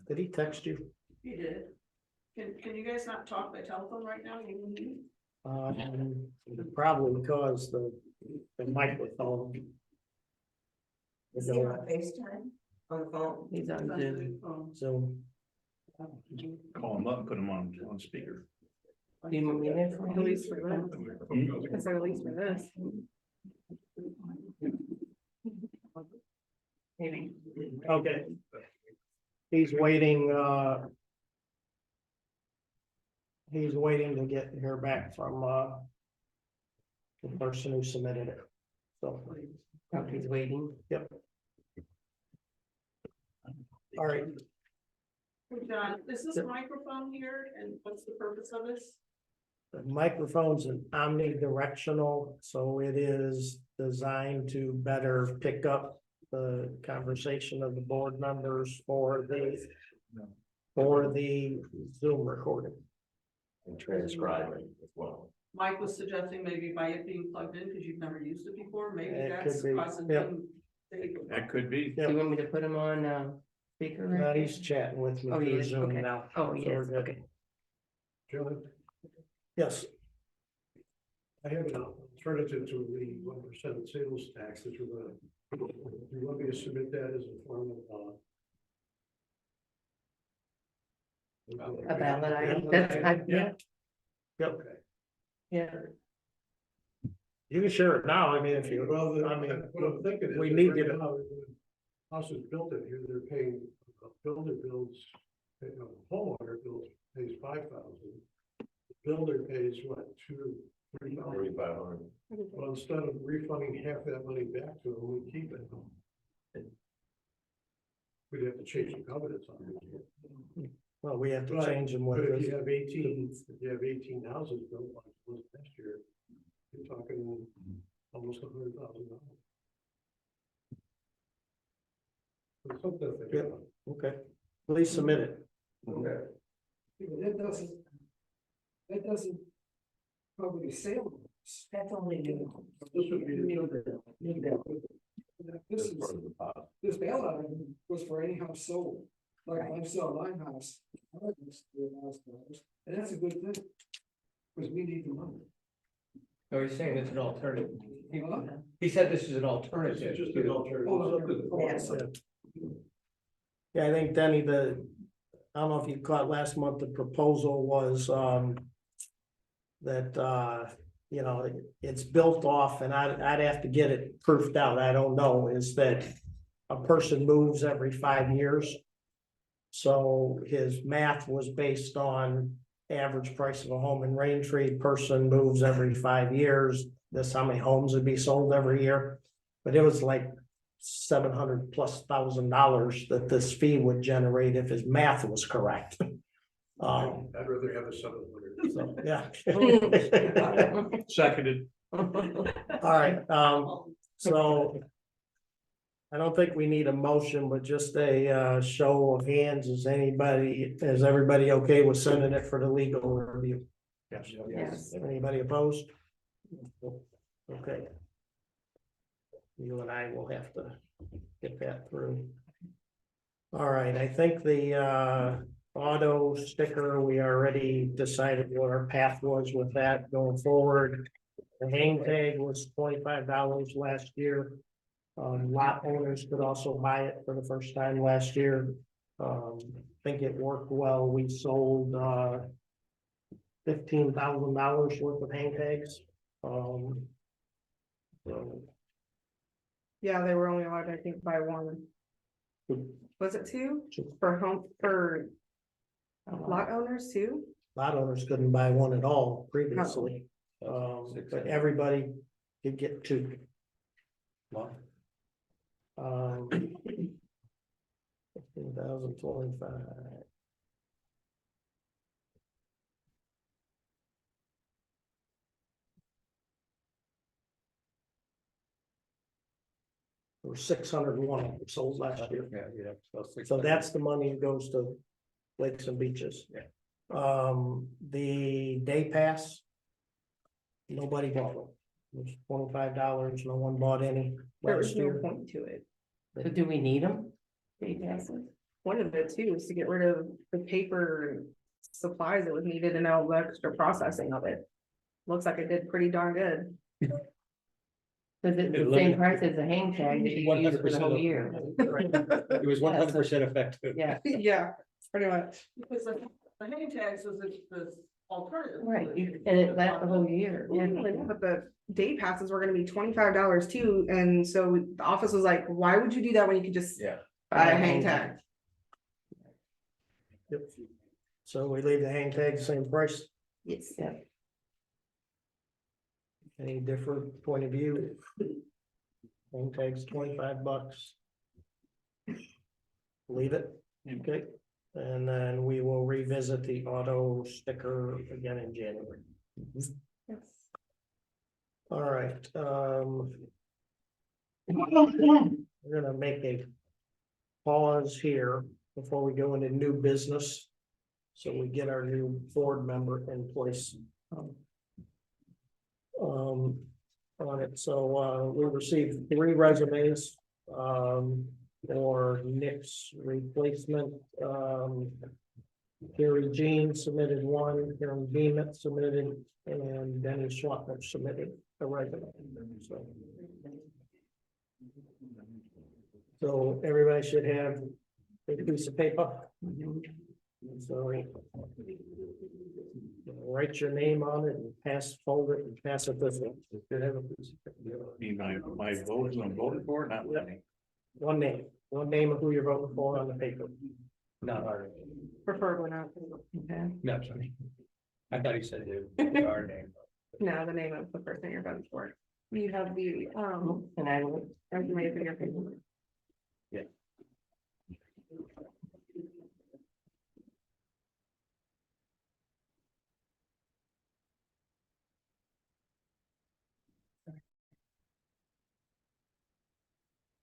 Did he text you? You did. Can you guys not talk by telephone right now? Probably because the microphone. Is he on FaceTime on the phone? He's on Zoom. So. Call them up and put them on speaker. Do you want me to- At least for this. It's at least for this. Maybe. Okay. He's waiting, he's waiting to get here back from, the person who submitted it. So, Oh, he's waiting. yep. All right. Hey, John, is this microphone here and what's the purpose of this? The microphone's an omnidirectional, so it is designed to better pick up the conversation of the board members for the Zoom recording. And transcribing as well. Mike was suggesting maybe by it being plugged in, because you've never used it before, maybe It that's could be, causing yep. him. That could be. Do you want me to put him on, speaker? right Now now? he's chatting with me Oh, he through is, Zoom okay. now. Oh, yes, So we're good. okay. John, Yes, I have an alternative to the 1% sales tax that you're gonna, you want me to submit that as a form of, A ballot item, that's, yeah, yep, yeah. you can share it now, I mean, if you, Well, I mean, what I'm thinking is. we that need right you to- now, when houses built in here, they're paying, builder builds, homeowner builds pays 5,000. Builder pays what, 3,000? 3,500. Well, instead of refunding half that money back to them, we keep it. We'd have to change the covenants on it. well, we have to Right, change them But with if this. you have 18 houses built like it was last year, you're talking almost $100,000. It's something to think Yep. about. Okay, please submit it. Okay. That doesn't cover the sale. That's only new. This would be the new bill. This is, this bailout item was for any house sold, like I sell my house. I like this $3,000, and that's a good thing. Because we need the money. No, he's saying it's an alternative. Huh? He said this is an alternative. This is just an alternative. Yeah, I think Denny, I don't know if you caught last month, the proposal was, that, you know, it's built off, and I'd have to get it proofed out, I don't know, is that a person moves every 5 years. So his math was based on average price of a home in Raintree, person moves every 5 years, that's how many homes would be sold every year. But it was like $700,000+ that this fee would generate if his math was correct. I'd rather have a 700. So, yeah. Seconded. All right, so. I don't think we need a motion, but just a show of hands. Is everybody okay with sending it for the legal review? Yes. Yes. Anybody opposed? Okay. You and I will have to get that through. All right, I think the auto sticker, we already decided what our path was with that going forward. The hang tag was $25 last year. Lot owners could also buy it for the first time last year. I think it worked well. We sold $15,000 worth of hang tags. So, Yeah, they were only allowed, I think, by one. Was it two for home, for lot owners too? lot owners couldn't buy one at all previously. But everybody could get two. 15,025. There were 601 sold last year. Yeah. So that's the money that goes to lakes and beaches. Yeah. The day pass. Nobody bought them. It was $25. No one bought any There last was no year. point to it. So do we need them? Day passes? One of the two is to get rid of the paper and supplies that was needed and all the extra processing of it. Looks like it did pretty darn good. Cause it's the same price as a hang tag that you use for the 100% whole of- year. It was 100% effective. Yeah, Yeah, pretty much. Because the hang tags was the alternative. right, and it lasts the whole year. Yeah. But the day passes were gonna be $25 too, and so the office was like, why would you do that when you could just Yeah. buy a hang tag? Yep. So we leave the hang tag the same price. Yes, yeah. Any different point of view? Hang tag's $25. Leave it, okay? And then we will revisit the auto sticker again in January. Yes. All right, we're gonna make a pause here before we go into new business. So we get our new board member in place. On it, so we received 3 resumes for Nick's replacement. Gary Jean submitted 1, Karen Beamet submitted, and Denny Schwantner submitted a resume. So everybody should have a piece of paper. So write your name on it and fold it and pass it this way. Need my vote, I'm voting for, not letting. One name of who you're voting for on the paper. Not our, Preferably not. Okay. no, sorry. I thought he said it, our name. No, the name of the person you're voting for. You have the, And I will. resume in your paper. Yeah.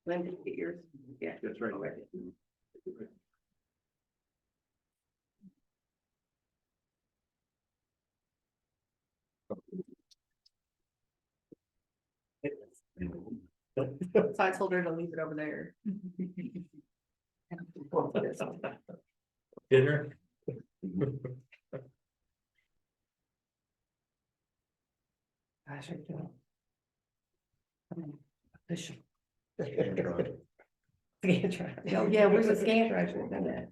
Then just get yours. Yeah. That's right. So I told her to leave it over there. Dinner? Gosh, I don't. Official. Scantron. Scantron. Oh, yeah, where's the Scantron? I should have done that.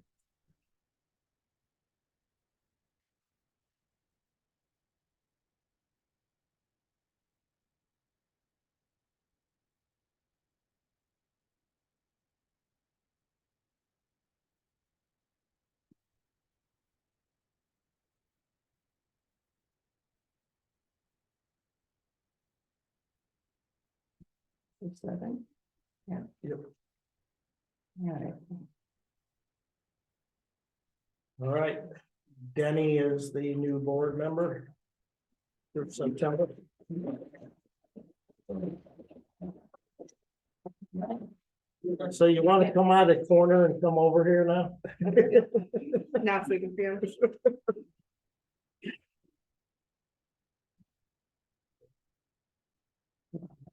Seven. Yeah. Yep. All right. All right, Denny is the new board member. For September. So you want to come out of the corner and come over here now? Now so we can see him.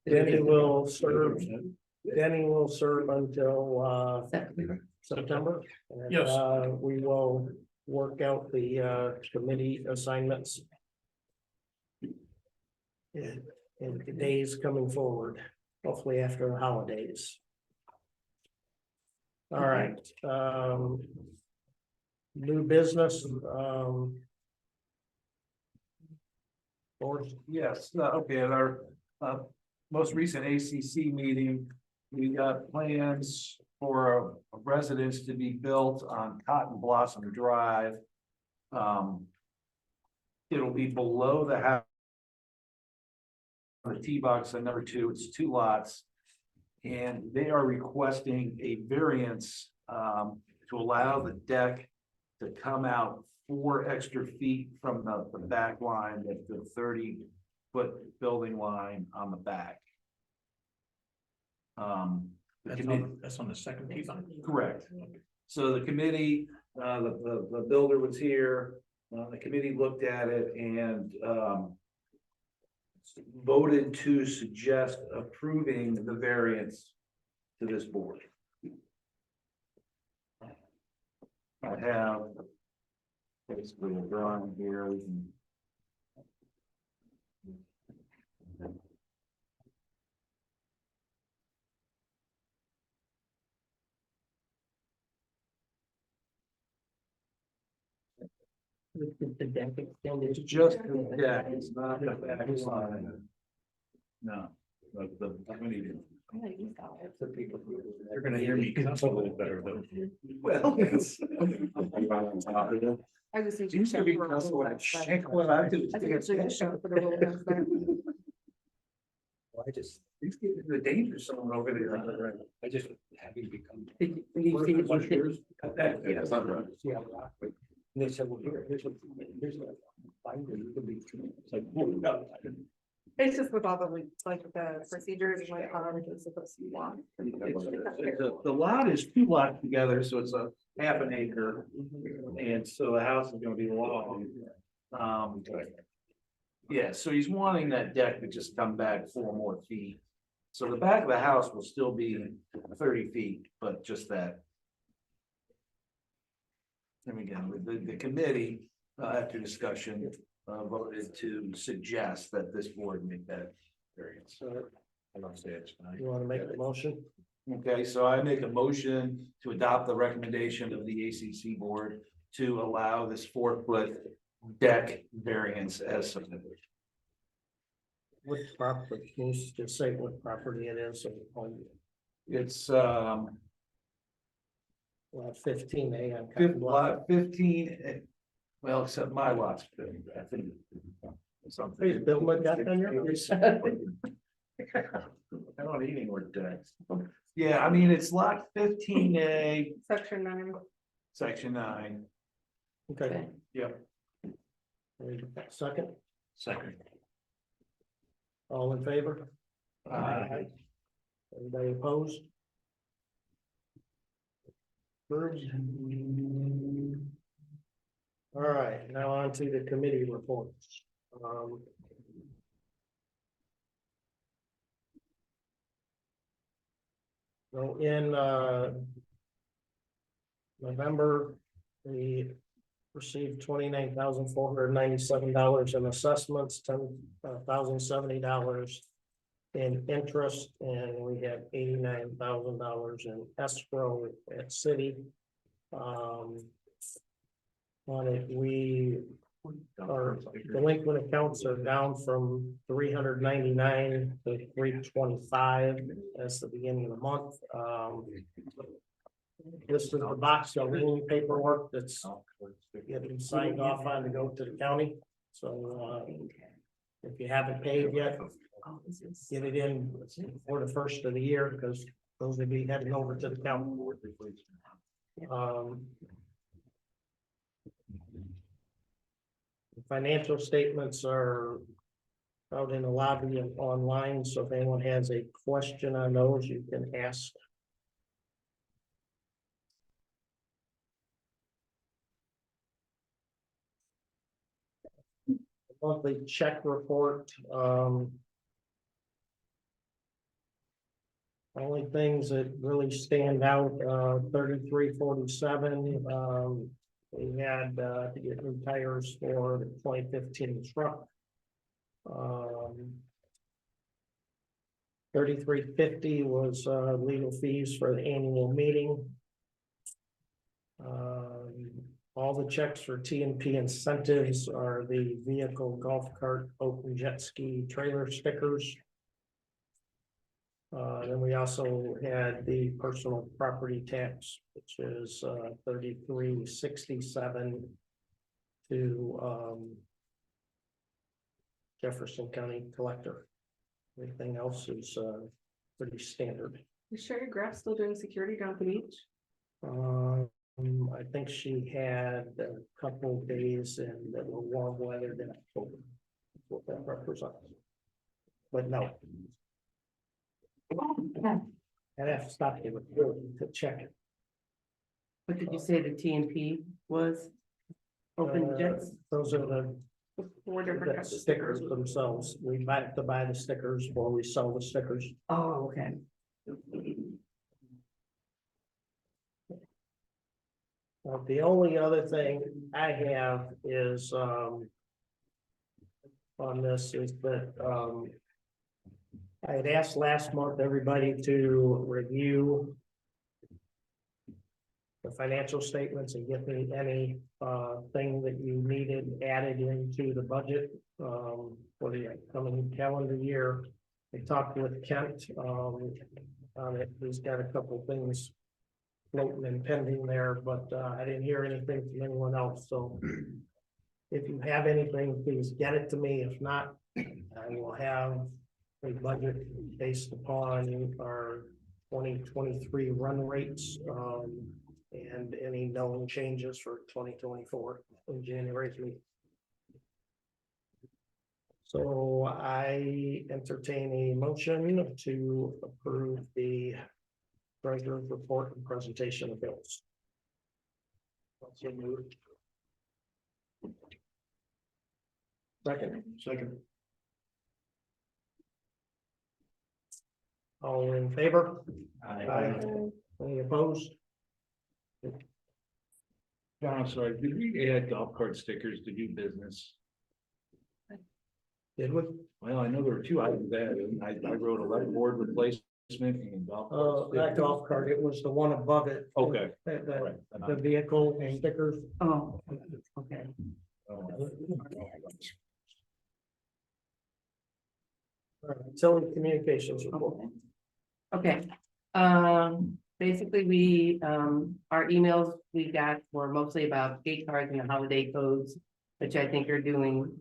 Denny will serve until September. And, Yes. We will work out the committee assignments. In the days coming forward, hopefully after the holidays. All right, new business, or Yes, okay, at our most recent ACC meeting, we got plans for a residence to be built on Cotton Blossom Drive. It'll be below the house. The T-box on number 2, it's 2 lots. And they are requesting a variance to allow the deck to come out 4 extra feet from the back line at the 30-foot building line on the back. That's on the second piece. Correct. So the committee, the builder was here, the committee looked at it and voted to suggest approving the variance to this board. I have basically a drawing here. We can- the deck extended. It's just the deck, it's not the back line. No, the committee, The people who- You're gonna hear me cuss a little better though. Well, it's. I just need to Seems to check. be for that's what I rules, but- check what I do. I think it's just show for the rules, but- I just, these get into the danger zone over there. I just having become. Did you you see it, you should- Yeah, it's not right. Yeah. And they said, well, here's a binder, you can be. It's like, oh, no. It's just with all the like the procedures and like how everything's supposed to be done. The lot is two lots together, so it's a half an acre, and so the house is gonna be long. Yeah, so he's wanting that deck to just come back 4 more feet. So the back of the house will still be 30 feet, but just that. And again, the committee, after discussion, voted to suggest that this board make that variance. I don't say it's fine. You wanna make the motion? Okay, so I make a motion to adopt the recommendation of the ACC board to allow this 4-foot deck variance as submitted. What property, can you just say what property it is? It's, Lot 15A on Cotton Bluff. lot 15, well, except my lot's 15, I think. Something. Hey, Bill, what got on your? I don't eat any more decks. Yeah, I mean, it's lot 15A, Section 9. section 9. Okay. Yep. Second, Second. all in favor? Anybody opposed? Approved. All right, now on to the committee reports. So in November, we received $29,497 in assessments, $10,070 in interest, and we have $89,000 in escrow at city. On it, our delinquent accounts are down from 399 to 325. That's the beginning of the month. This is the box of lien paperwork that's getting signed off on to go to the county. So if you haven't paid yet, get it in before the first of the year, because those will be heading over to the county. The financial statements are out in the lobby and online, so if anyone has a question on those, you can ask. Monthly check report, only things that really stand out, 3347, we had, to get new tires for the 2015 truck. 3350 was, legal fees for the annual meeting. All the checks for T&P incentives are the vehicle, golf cart, open jet ski, trailer stickers. Then we also had the personal property tax, which is 3367 to Jefferson County Collector. Everything else is pretty standard. Is Sherry Graff still doing security down at the beach? I think she had a couple of days in the warm weather in October. That's what that represents. But no. I'd have to stop you to check it. What did you say the TNP was? Open jets? Those are the 4 different the types of stickers themselves. We have to buy the stickers or we sell the stickers. Oh, okay. The only other thing I have is, on this is that, I had asked last month everybody to review the financial statements and give me any, thing that you needed added into the budget, for the upcoming calendar year. I talked with Kent, on it. He's got a couple things floating and pending there, but I didn't hear anything from anyone else, so if you have anything, please get it to me. If not, I will have a budget based upon our 2023 run rates, and any known changes for 2024 in January's meeting. So I entertain a motion to approve the treasurer's report and presentation of bills. So moved. Second. All in favor? Aye. Any opposed? John, I'm sorry, did we add golf cart stickers to do business? Did we? Well, I know there were two items added, and I wrote a letter board replacement and golf. cart That stickers. golf cart, it was the one above it. Okay. The vehicle stickers. Oh, okay. Telecommunications report. Okay, basically, our emails we got were mostly about gate cards and the holiday codes, which I think are doing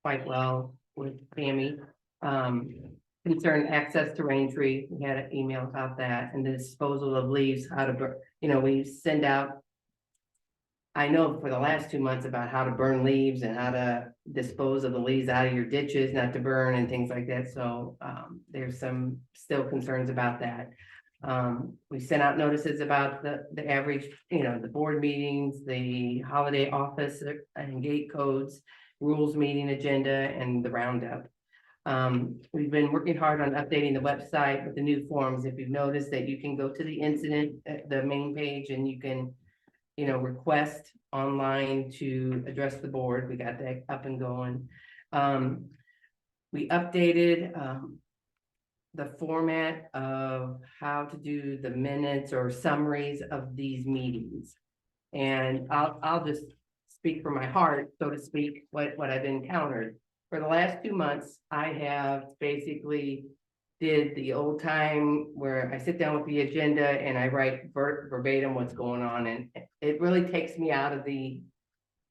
quite well with Tammy. Concern access to Raintree, we had an email about that, and the disposal of leaves, how to, we send out. I know for the last 2 months about how to burn leaves and how to dispose of the leaves out of your ditches, not to burn and things like that. So there's some still concerns about that. We sent out notices about the average, the board meetings, the holiday office and gate codes, rules meeting agenda, and the roundup. We've been working hard on updating the website with the new forms. If you've noticed that you can go to the incident, the main page, and you can request online to address the board. We got that up and going. We updated the format of how to do the minutes or summaries of these meetings. And I'll just speak from my heart, so to speak, what I've encountered. For the last 2 months, I have basically did the old time where I sit down with the agenda and I write verbatim what's going on, and it really takes me out of the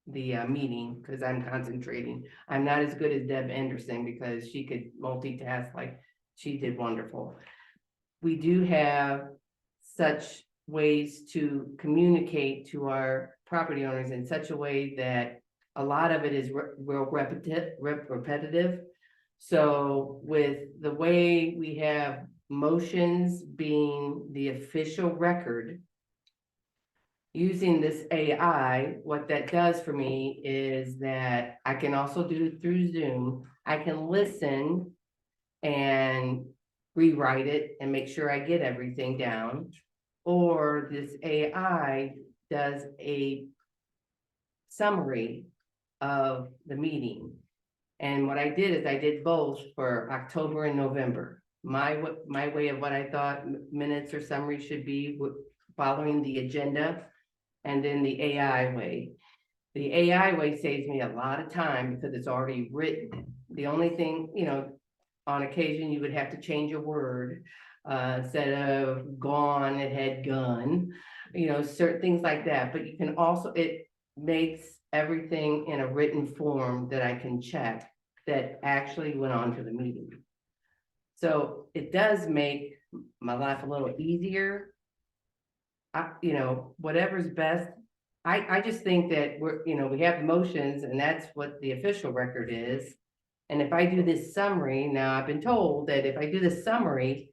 meeting because I'm concentrating. I'm not as good as Deb Anderson because she could multitask like she did wonderful. We do have such ways to communicate to our property owners in such a way that a lot of it is real repetitive. So with the way we have motions being the official record, using this AI, what that does for me is that I can also do it through Zoom. I can listen and rewrite it and make sure I get everything down. Or this AI does a summary of the meeting. And what I did is I did both for October and November. My way of what I thought minutes or summary should be following the agenda, and then the AI way. The AI way saves me a lot of time because it's already written. The only thing, on occasion you would have to change a word. Instead of gone, it had gun, certain things like that. But you can also, it makes everything in a written form that I can check that actually went on to the meeting. So it does make my life a little easier. Whatever's best. I just think that we have motions and that's what the official record is. And if I do this summary, now I've been told that if I do this summary,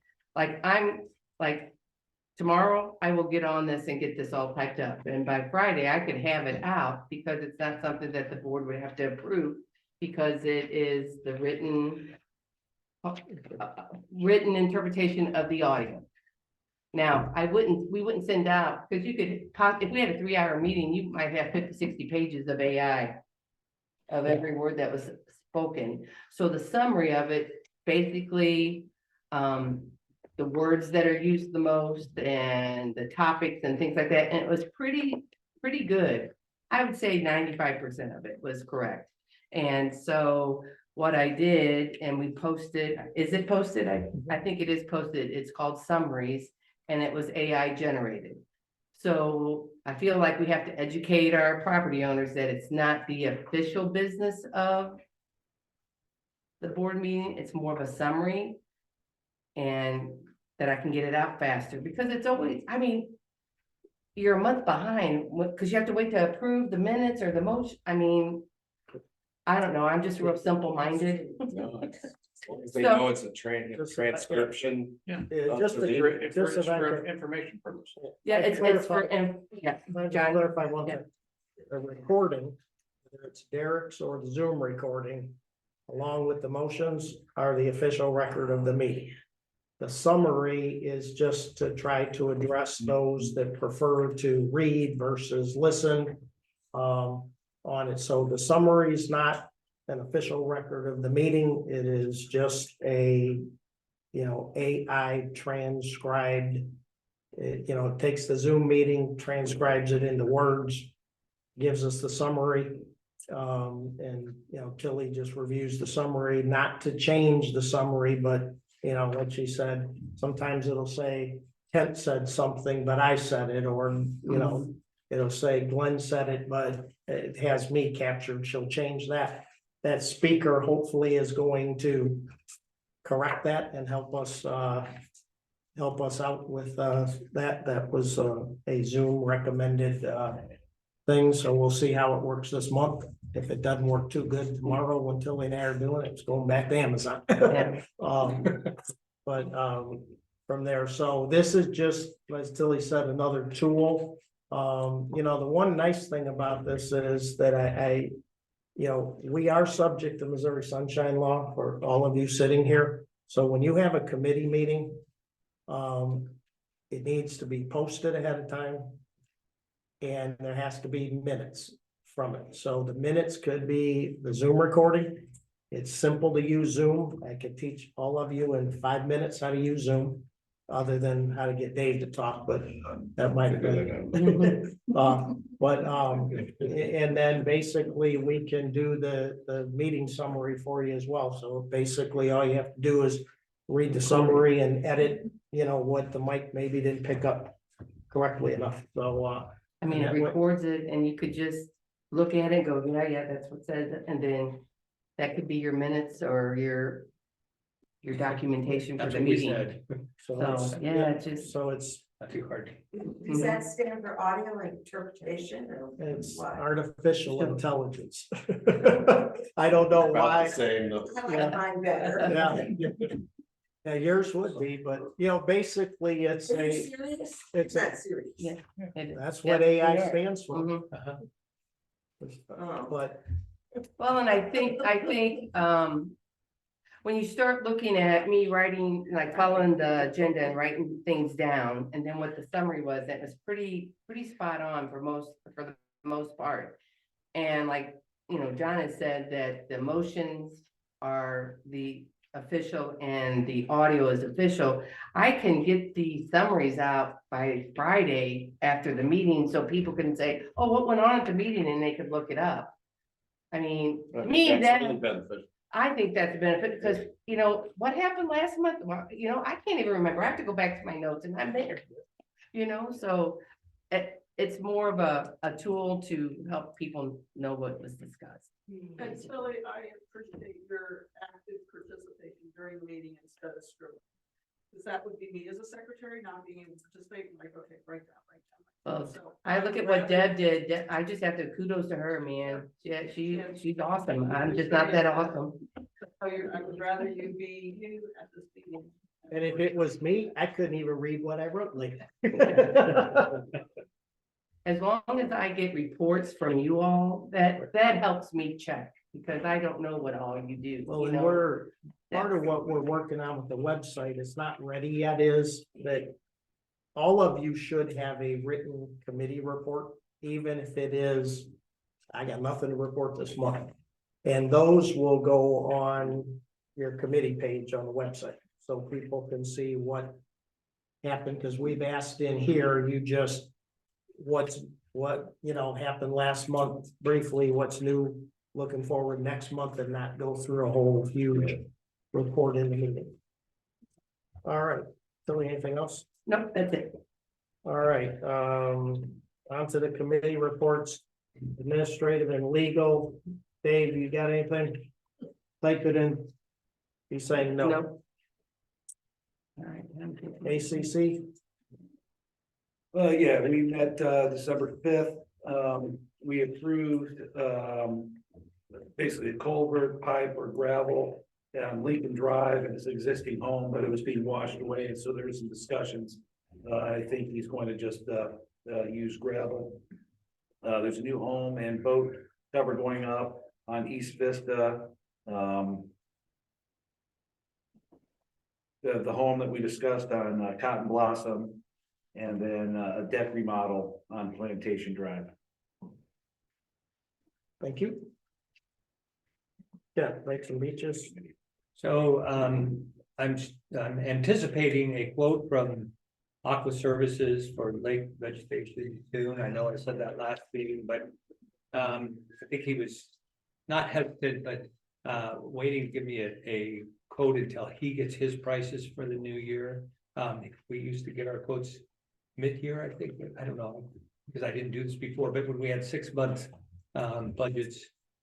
tomorrow I will get on this and get this all typed up. And by Friday, I could have it out because it's not something that the board would have to approve because it is the written interpretation of the audio. Now, we wouldn't send out, because you could, if we had a 3-hour meeting, you might have 50, 60 pages of AI of every word that was spoken. So the summary of it, basically, the words that are used the most and the topics and things like that. And it was pretty good. I would say 95% of it was correct. And so what I did, and we posted, is it posted? I think it is posted. It's called Summaries, and it was AI generated. So I feel like we have to educate our property owners that it's not the official business of the board meeting. It's more of a summary. And that I can get it out faster, because it's always, I mean, you're a month behind, because you have to wait to approve the minutes or the motion, I mean, I don't know, I'm just real simple-minded. They So- know it's a transcription. Yeah. Just the to, It's just for, if I for could- information purposes. Yeah, it's for, clarify- yeah, Can I just John. clarify one Yeah. thing? The recording, whether it's Derek's or the Zoom recording, along with the motions, are the official record of the meeting. The summary is just to try to address those that prefer to read versus listen on it. So the summary is not an official record of the meeting. It is just a, AI transcribed. It takes the Zoom meeting, transcribes it into words, gives us the summary. And Tilly just reviews the summary, not to change the summary, but like she said, sometimes it'll say Kent said something, but I said it, or it'll say Glenn said it, but it has me captured. She'll change that. That speaker hopefully is going to correct that and help us out with that. That was a Zoom recommended thing, so we'll see how it works this month. If it doesn't work too good tomorrow, when Tilly and I are doing it, it's going back to Amazon. From there, so this is just, as Tilly said, another tool. The one nice thing about this is that we are subject to Missouri Sunshine Law for all of you sitting here. So when you have a committee meeting, it needs to be posted ahead of time. And there has to be minutes from it. So the minutes could be the Zoom recording. It's simple to use Zoom. I could teach all of you in 5 minutes how to use Zoom, other than how to get Dave to talk, but that might have been. And then basically we can do the meeting summary for you as well. So basically all you have to do is read the summary and edit, what the mic maybe didn't pick up correctly enough. So, I mean, it records it and you could just look at it and go, yeah, that's what says it, and then that could be your minutes or your documentation for That's the what we meeting. said. So, yeah, it's just. So it's Not too hard. Does that stand for audio interpretation or It's what? artificial intelligence. I don't know why. Same, though. I like mine better. Yeah, yours would be, but basically it's Are you a, serious? it's Not a, serious. Yeah. that's what AI stands for. Mhm. Oh. But Well, and I think, when you start looking at me writing, like following the agenda and writing things down, and then what the summary was, that was pretty spot on for the most part. And like, John has said that the motions are the official and the audio is official. I can get the summaries out by Friday after the meeting, so people can say, oh, what went on at the meeting, and they could look it up. I mean, to me, That's really beneficial. I think that's a benefit, because, what happened last month, well, I can't even remember, I have to go back to my notes and I'm there. So it's more of a tool to help people know what was discussed. And Tilly, I appreciate your active participation during the meeting instead of scribbling. Because that would be me as a secretary, not being able to participate, like, okay, write down. Well, So I look at would what rather- Deb did, I just have to kudos to her, man. Yeah, she's awesome, I'm just not that awesome. So I would rather you be you at this meeting. and if it was me, I couldn't even read what I wrote later. As long as I get reports from you all, that helps me check, because I don't know what all you do. Well, and we're, part of what we're working on with the website, it's not ready yet, is that all of you should have a written committee report, even if it is, I got nothing to report this month. And those will go on your committee page on the website, so people can see what happened, because we've asked in here, you just, what happened last month briefly, what's new, looking forward next month, and not go through a whole huge report in the meeting. All right, Tilly, anything else? Nope, that's it. All right, on to the committee reports, administrative and legal. Dave, you got anything? Type it in. He's saying no. No. All right. ACC, Yeah, we met, December 5th. We approved, basically a culvert, pipe or gravel down Lincoln Drive in his existing home, but it was being washed away. And so there was some discussions. I think he's going to just, use gravel. There's a new home and boat cover going up on East Vista. The home that we discussed on Cotton Blossom, and then a deck remodel on Plantation Drive. thank you. Yeah, Lakes and Beaches, So I'm anticipating a quote from Aqua Services for lake vegetation soon. I know I said that last meeting, but I think he was not hesitant, but waiting to give me a quote until he gets his prices for the new year. We used to get our quotes mid-year, I think. I don't know, because I didn't do this before, but when we had 6 months budgets,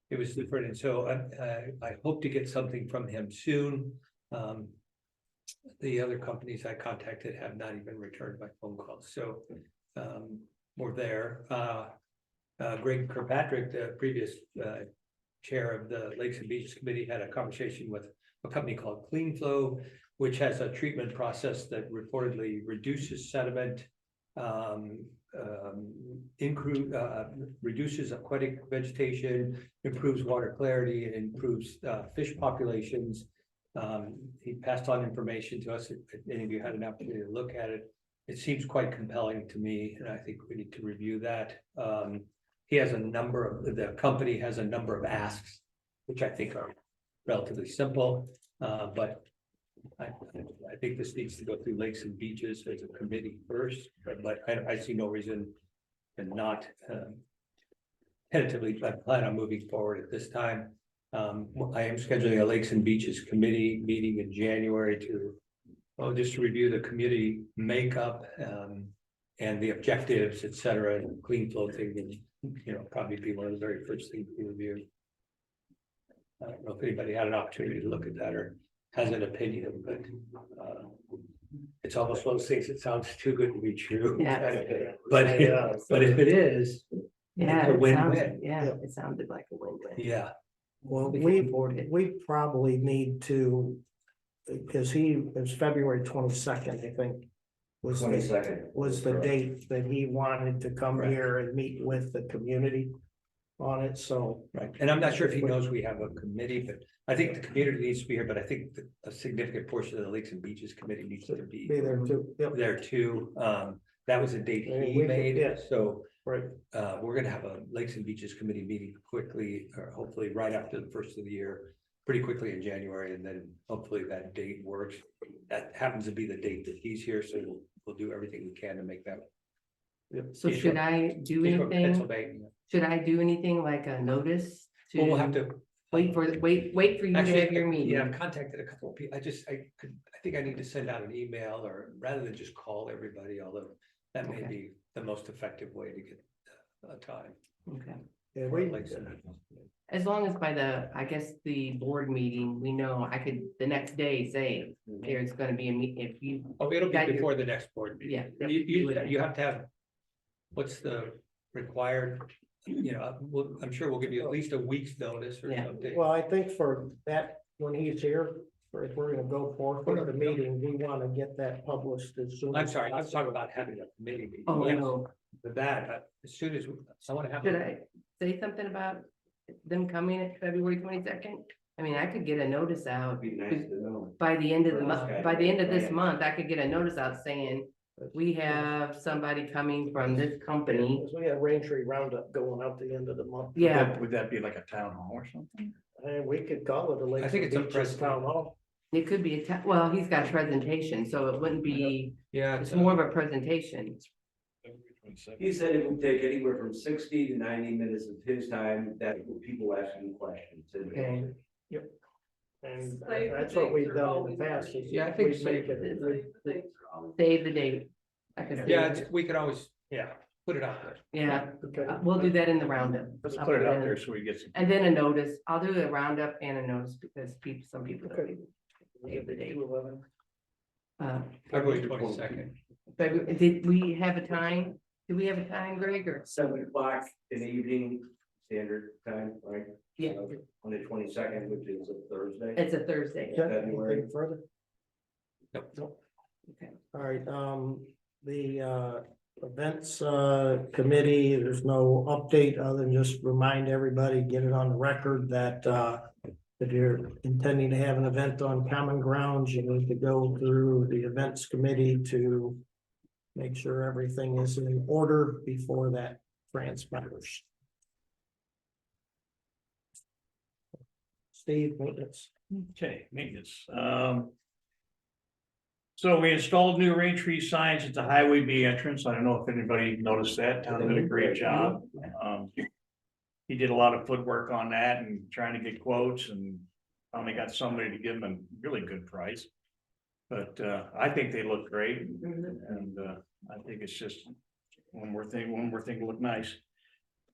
it was different. And so I hope to get something from him soon. The other companies I contacted have not even returned my phone calls, so we're there. Greg Kirkpatrick, the previous chair of the Lakes and Beaches Committee, had a conversation with a company called Clean Flow, which has a treatment process that reportedly reduces sediment, reduces aquatic vegetation, improves water clarity, and improves fish populations. He passed on information to us. If any of you had an opportunity to look at it, it seems quite compelling to me, and I think we need to review that. He has the company has a number of asks, which I think are relatively simple, but I think this needs to go through Lakes and Beaches as a committee first, but I see no reason to not tentatively plan on moving forward at this time. I am scheduling a Lakes and Beaches committee meeting in January just to review the committee makeup and the objectives, et cetera, and Clean Flow thing, and probably be one of the very first things we review. I don't know if anybody had an opportunity to look at that or has an opinion, but it's almost one of those things that sounds too good to be true. Yeah. But if it is, Yeah, it's a it win-win. it sounded like a win-win. Yeah. well, We we, can afford it. we probably need to, because it was February 22nd, I think. Was the 22nd. was the date that he wanted to come Correct. here and meet with the community on it, so. Right, and I'm not sure if he knows we have a committee, but I think the community needs to be here, but I think a significant portion of the Lakes and Beaches Committee needs to be Be there too, yep, there too. That was a date And he we could- made, yeah. so right, we're gonna have a Lakes and Beaches Committee meeting quickly, or hopefully right after the first of the year, pretty quickly in January, and then hopefully that date works. That happens to be the date that he's here, so we'll do everything we can to make that. So should I do He's from anything? Pennsylvania. Should I do anything like a notice to? Well, we'll have to. Wait for you to Actually, have your meeting. yeah, I've contacted a couple of people. I think I need to send out an email, or rather than just call everybody, although that may Okay. be the most effective way to get a time. Okay, yeah, Or we, like some- as long as by the board meeting, we know, I could the next day say, there's gonna be a meet, if you. Oh, it'll got be your- before the next board meeting. Yeah. You have to have, what's the required, I'm sure we'll give you at least a week's notice or Yeah. something. well, I think for that, when he's here, or if we're gonna go forward with the meeting, we wanna get that published as soon. I'm as sorry, I was possible. talking about having a committee meeting. Oh, Yes, no, with that, as soon as, I want to have. should I say something about them coming at February 22nd? I mean, I could get a notice out Be nice to know. by the end of the For month, this by the end of this guy. month, I could get a notice out saying, we have somebody coming from this company. Because we have Rain Tree Roundup going out the end of the month. Yeah, Would that be like a town hall or something? And we could call it a Lakes I think and it's a Beaches press Town Hall. it could be well, he's got a presentation, so it wouldn't be, Yeah. it's more of a presentation. He said it would take anywhere from 60 to 90 minutes of his time, that people asking questions. Okay. And Save the that's what we've dates are done in always the past. better. is Yeah, I think we so. make it- Save the dates are always- Save the date. I could Yeah, say, we could always, put it out there. yeah, Okay. we'll do that in the roundup. Let's I'll put it that out in- there so we get some. And then a notice, I'll do a roundup and a notice because some people don't Okay. even save the date. February 22nd. Did we have a time? Do we have a time, Greg, or? 7 o'clock in the evening, standard time, right? Yeah, On the 22nd, which is a Thursday. it's a Thursday. Jeff, February. anything further? Nope. Okay. All right, the events committee, there's no update other than just remind everybody, get it on the record that if you're intending to have an event on common grounds, you need to go through the events committee to make sure everything is in order before that transpires. Steve, maintenance. Okay, maintenance. So we installed new rain tree signs at the Highway B entrance. I don't know if anybody noticed that. Tom did a great job. He did a lot of footwork on that and trying to get quotes, and finally got somebody to give him a really good price. But I think they look great, and I think it's just one more thing look nice.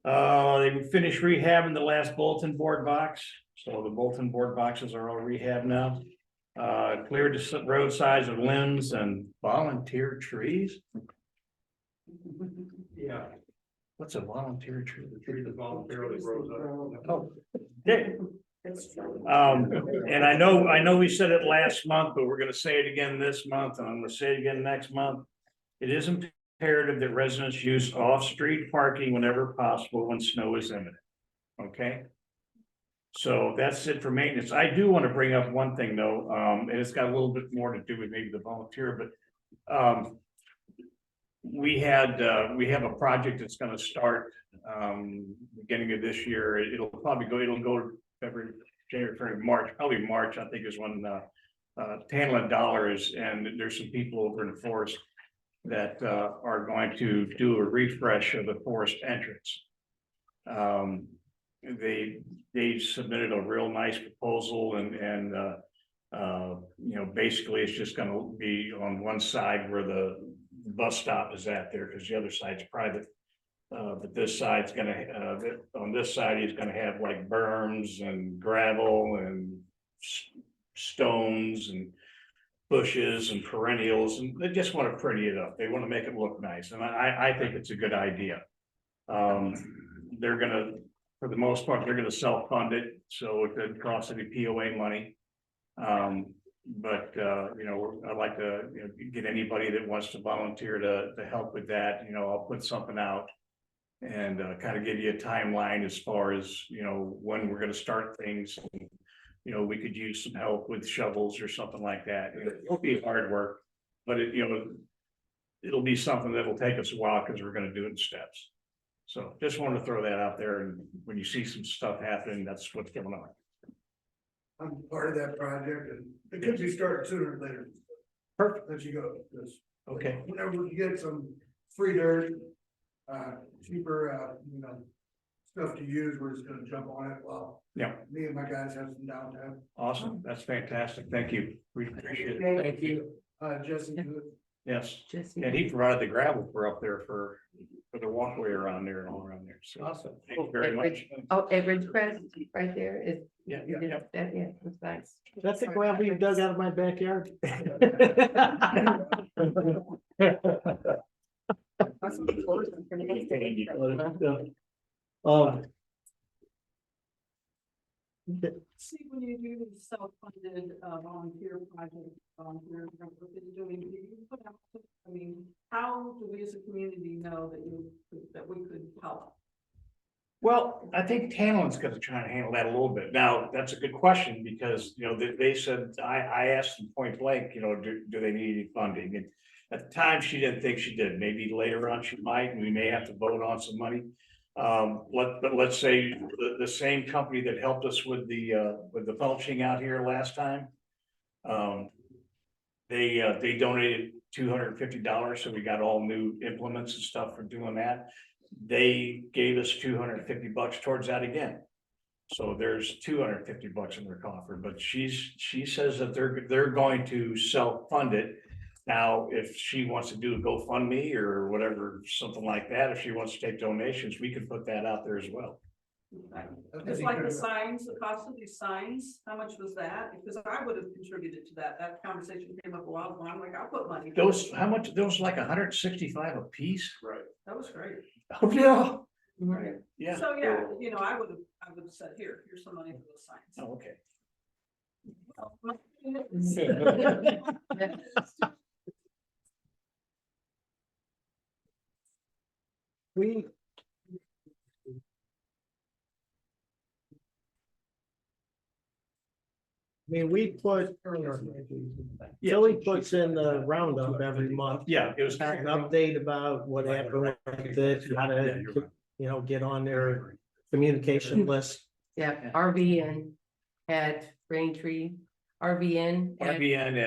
They finished rehabbing the last bulletin board box, so the bulletin board boxes are all rehabbed now. Cleared the roadsides of limbs and volunteer trees. Yeah. What's a volunteer tree? The tree that voluntarily grows up. Oh, okay. And I know we said it last month, but we're gonna say it again this month, and I'm gonna say it again next month. It is imperative that residents use off-street parking whenever possible when snow is imminent. Okay? So that's it for maintenance. I do want to bring up one thing though, and it's got a little bit more to do with maybe the volunteer, but we have a project that's gonna start beginning of this year. It'll go February, January, February, March, probably March, I think is when Tantalent Dollar is, and there's some people over in the forest that are going to do a refresh of the forest entrance. They submitted a real nice proposal and you know, basically it's just gonna be on one side where the bus stop is at there, because the other side's private. But this side's gonna, on this side, he's gonna have like berms and gravel and stones and bushes and perennials, and they just want to pretty it up. They want to make it look nice, and I think it's a good idea. They're gonna, for the most part, they're gonna self-fund it, so it doesn't cost any POA money. But you know, I'd like to, you know, get anybody that wants to volunteer to help with that. You know, I'll put something out and kind of give you a timeline as far as, you know, when we're gonna start things. And, you know, we could use some help with shovels or something like that. It'll be hard work, but it, you know, it'll be something that'll take us a while because we're gonna do it in steps. So just wanted to throw that out there, and when you see some stuff happening, that's what's going on. I'm part of that project, and it could be started sooner or later. Perfect. Let you go, because Okay. whenever we get some free dirt, cheaper, you know, stuff to use, we're just gonna jump on it while Yeah. me and my guys have some downtime. Awesome. That's fantastic. Thank you. We appreciate it. Thank you. Jesse, Yes. Just. And he provided the gravel for up there for the walkway around there and all around there. So Awesome. thank you very much. Oh, at Ridgecrest, right there is. Yeah, you did that, yeah, that's nice. That's the gravel you dug out of my backyard. See, when you do these self-funded volunteer projects, volunteer, what they're doing, you put out, I mean, how do we as a community know that we could help? Well, I think Tantalent's gonna try and handle that a little bit. Now, that's a good question because, you know, they said, I asked them point blank, you know, do they need any funding? And at the time, she didn't think she did. Maybe later on she might, and we may have to vote on some money. But let's say the same company that helped us with the mulching out here last time. They donated $250, so we got all new implements and stuff for doing that. They gave us $250 towards that again. So there's $250 in their coffer, but she says that they're going to self-fund it. Now, if she wants to do a GoFundMe or whatever, something like that, if she wants to take donations, we can put that out there as well. It's like the signs, the cost of these signs, how much was that? Because I would have contributed to that. That conversation came up a while ago. I'm like, I'll put money. Those, how much, those like 165 a piece? Right. That was great. Oh, yeah. Right. Yeah. So, yeah, you know, I would have said, here's some money for those signs. Oh, okay. We. I mean, we put, Tilly puts in the roundup every month. Yeah, it was. An update about what happened with it, how to, you know, get on their communication list. Yeah, RVN at Braintree, RVN. at- RBN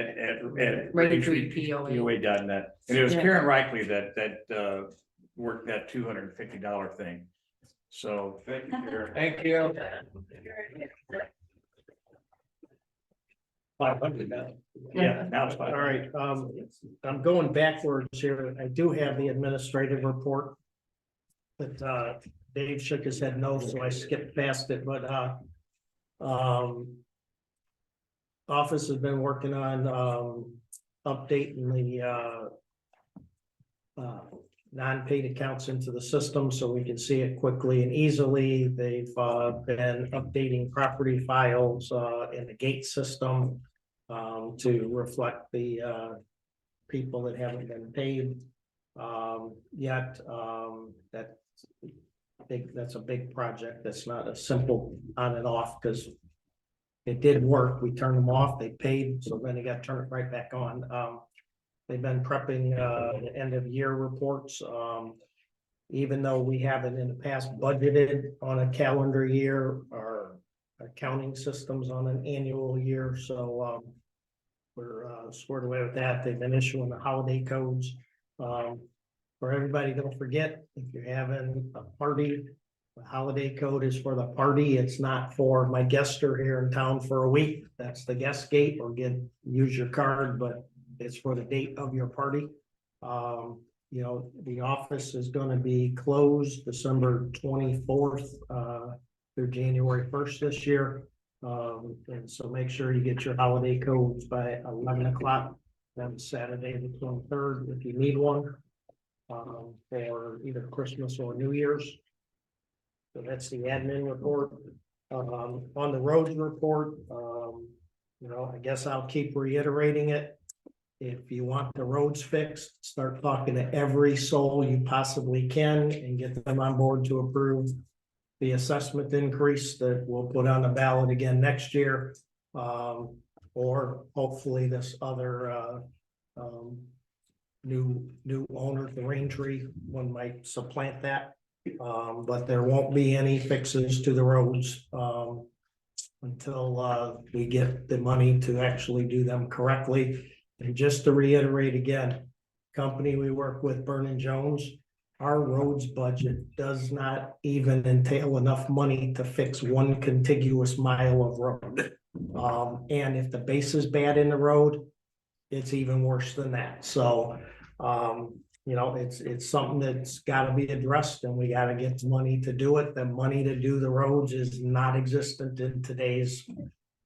at Braintree POA. POA.net. And it was Yeah. Karen Reichley that worked that $250 thing. So. Thank you, Karen. Thank you. 500 now. Yeah, now it's All fine. right, I'm going backwards here. I do have the administrative report. But Dave shook his head no, so I skipped past it, but office has been working on updating the non-paid accounts into the system so we can see it quickly and easily. They've been updating property files in the gate system to reflect the people that haven't been paid yet. That's a big project. That's not a simple on and off because it did work. We turned them off, they paid, so then they got to turn it right back on. They've been prepping the end of year reports. Even though we haven't in the past budgeted on a calendar year, our accounting systems on an annual year, so we're squared away with that. They've been issuing the holiday codes. For everybody, don't forget, if you're having a party, the holiday code is for the party. It's not for my guests are here in town for a week. That's the guest gate, or use your card, but it's for the date of your party. You know, the office is gonna be closed December 24th through January 1st this year. And so make sure you get your holiday codes by 11 o'clock. Then Saturday, the 23rd, if you need one. For either Christmas or New Year's. So that's the admin report. On the roads report, you know, I guess I'll keep reiterating it. If you want the roads fixed, start talking to every soul you possibly can and get them on board to approve the assessment increase that we'll put on the ballot again next year. Or hopefully this other new owner, the Raintree one might supplant that. But there won't be any fixes to the roads until we get the money to actually do them correctly. And just to reiterate again, company we work with, Burnin Jones, our roads budget does not even entail enough money to fix one contiguous mile of road. And if the base is bad in the road, it's even worse than that. So, you know, it's something that's gotta be addressed and we gotta get the money to do it. The money to do the roads is not existent in today's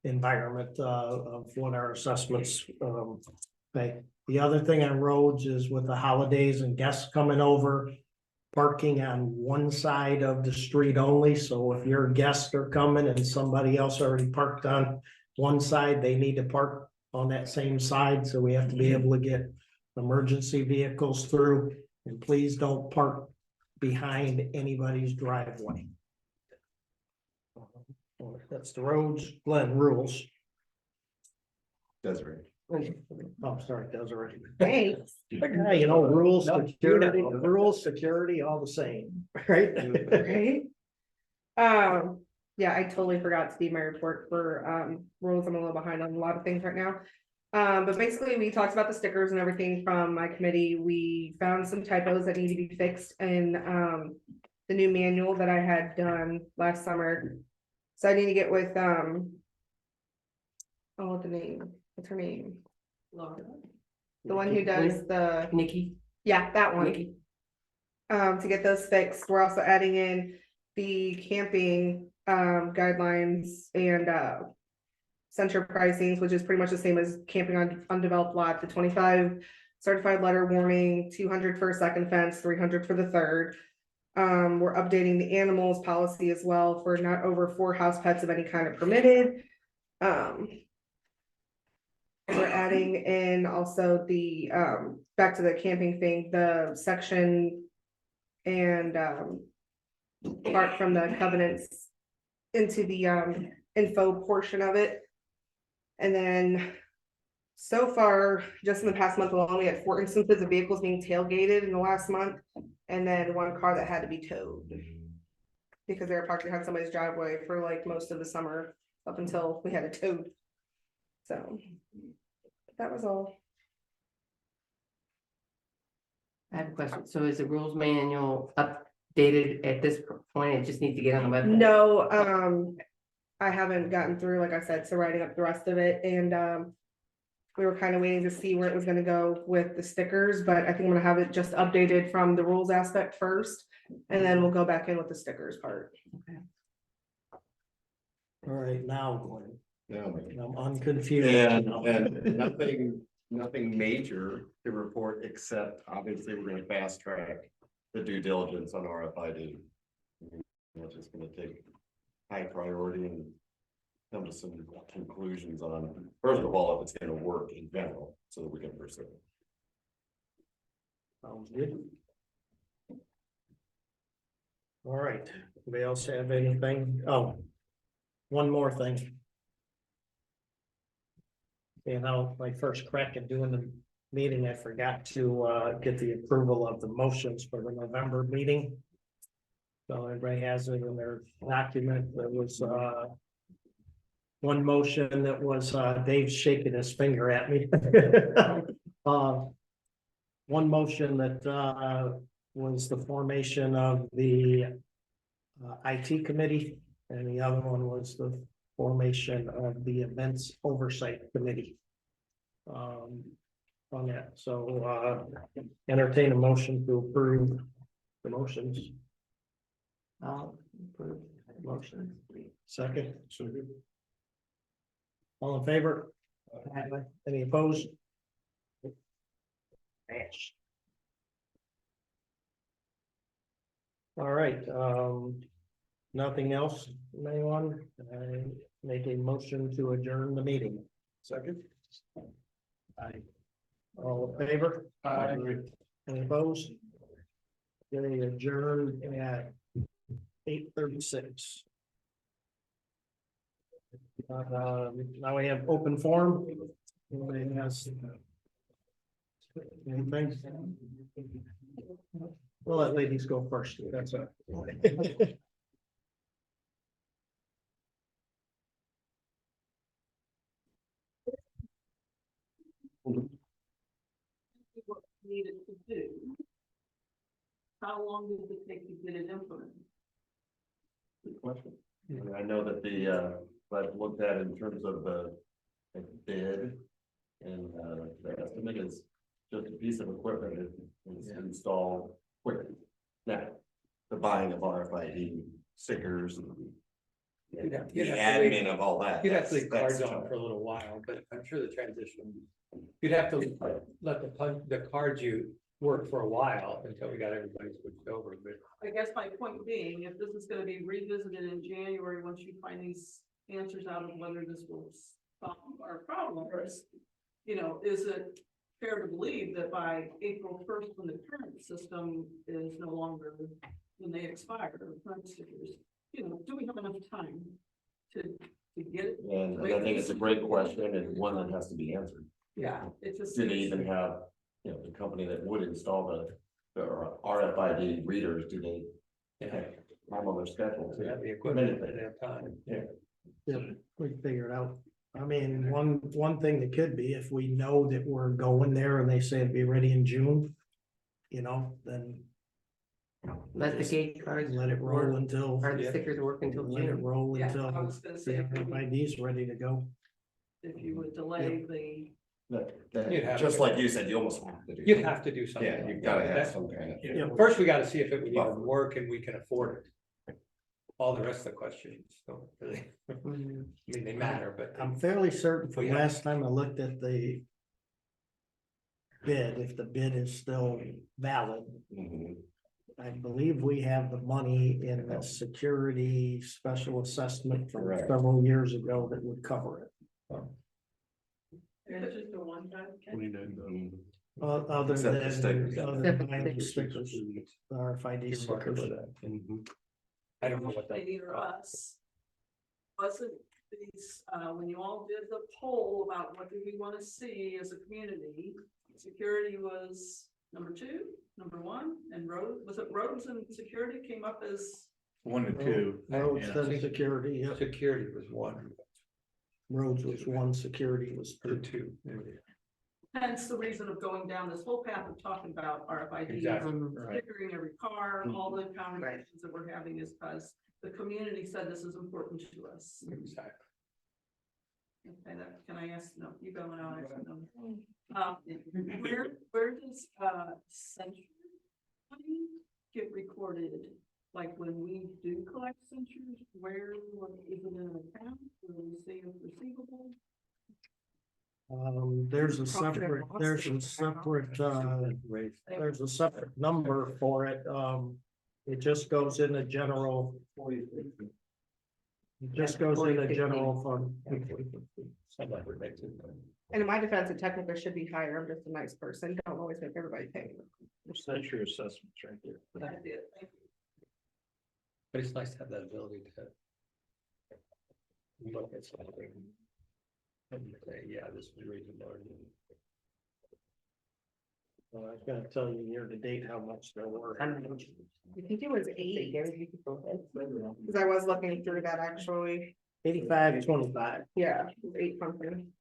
environment, of what our assessments, pay. The other thing on roads is with the holidays and guests coming over, parking on one side of the street only. So if your guests are coming and somebody else already parked on one side, they need to park on that same side. So we have to be able to get emergency vehicles through, and please don't park behind anybody's driveway. That's the roads, Glenn, rules. Desiree. I'm sorry, Desiree. Thanks. You know, rules, No, security, all the same, right? Right? Yeah, I totally forgot to do my report for rules. I'm a little behind on a lot of things right now. But basically we talked about the stickers and everything from my committee. We found some typos that need to be fixed in the new manual that I had done last summer. So I need to get with what's her name? Laura. The one who does the, Nikki. yeah, that one. Nikki. To get those fixed. We're also adding in the camping guidelines and center pricings, which is pretty much the same as camping on undeveloped lot, the 25 certified letter warning, 200 for a second fence, 300 for the third. We're updating the animals policy as well for not over 4 house pets of any kind of permitted. We're adding in also the back to the camping thing, the section and part from the covenants into the info portion of it. And then so far, just in the past month alone, we had 4 instances of vehicles being tailgated in the last month, and then 1 car that had to be towed because they were parked behind somebody's driveway for like most of the summer up until we had it towed. So that was all. I have a question. So is the rules manual updated at this point? It just needs to get on the website? No, I haven't gotten through, like I said, so writing up the rest of it, and we were kind of waiting to see where it was gonna go with the stickers, but I think I'm gonna have it just updated from the rules aspect first, and then we'll go back in with the stickers part. All right, now, Glenn, Yeah. I'm unconfused. And nothing major to report, except obviously we're gonna fast track the due diligence on RFID. Which is gonna take high priority and come to some conclusions on, first of all, if it's gonna work in general, so that we can pursue it. Sounds good. All right, anybody else have anything? Oh, one more thing. You know, my first crack at doing the meeting, I forgot to get the approval of the motions for the November meeting. So everybody has it in their document. There was one motion that was Dave shaking his finger at me. One motion that was the formation of the IT committee, and the other one was the formation of the events oversight committee. On that, so entertain a motion to approve the motions. I'll approve the motion. Second. All in favor? Any opposed? Match. All right, nothing else, anyone? I make a motion to adjourn the meeting. Second. Aye. All in favor? Aye. Any opposed? They adjourned at 8:36. Now we have open forum. Anybody has anything? We'll let ladies go first. That's it. What needed to do. How long did it take to get it implemented? Good question. And I know that I've looked at in terms of the bid and the estimate is just a piece of equipment that is installed quickly. Now, the buying of RFID stickers and the admin of all that. You'd have to leave that's cards on for a little while, but I'm sure the transition, you'd have to let the cards you work for a while until we got everybody switched over, but. I guess my point being, if this is gonna be revisited in January, once you find these answers out of whether this will solve our problems, you know, is it fair to believe that by April 1st, when the current system is no longer, when they expire, the current stickers, you know, do we have enough time to get it? And I think it's a great question and one that has to be answered. Yeah, it just. Do they even have, you know, the company that would install the RFID readers, do they? have time on their schedule to? Have the equipment at that time. Yeah, we can figure it out. I mean, one thing that could be, if we know that we're going there and they say it'd be ready in June, you know, then. Let the gate cards. Let it roll until. Or the stickers work until Let it June. roll Yeah, until I was gonna the say, RFID's ready to go. if you would delay the. You'd have Just to. like you said, you almost have to do. You'd have to do something. Yeah, like you've gotta that. have That's- some kind of. you know, first we gotta see if it would even work and we can afford it. all the rest of the questions don't really, I mean, they matter, but. I'm fairly certain from Yeah. last time I looked at the bid, if the bid is still valid, I believe we have the money in the security special assessment from Correct. several years ago that would cover it. It's just a one-time. Other Except the than, stickers. other than buying the stickers, RFID stickers. I don't know what that. Lady or us. Wasn't these, when you all did the poll about what do we want to see as a community, security was number 2, number 1, and was it roads and security came up as? 1 to 2. Roads, Yeah. then security, yeah. Security was one, Roads was 1, security was or 2. 2. Hence the reason of going down this whole path of talking about RFID. Exactly. Stickering every car, all the conversations that we're having is because the community said this is important to us. Exactly. Okay, can I ask, no, you go and I'll ask no. Where does, censure money get recorded? Like when we do collect censures, what is it in an account, or we see it receivable? There's a Profit and separate, loss there's a account. separate number for it, it just goes in the general. It just goes in the general fund. And in my defense, it technically should be higher. I'm just a nice person. Don't always make everybody pay. That's your assessments right there. That's it, thank you. But it's nice to have that ability to. Look at something. And say, yeah, this is reasonable. Well, I was gonna tell you year to date how much there were. I think it was 8. Cause I was looking through that actually. 85-25. Yeah, it was 8 something.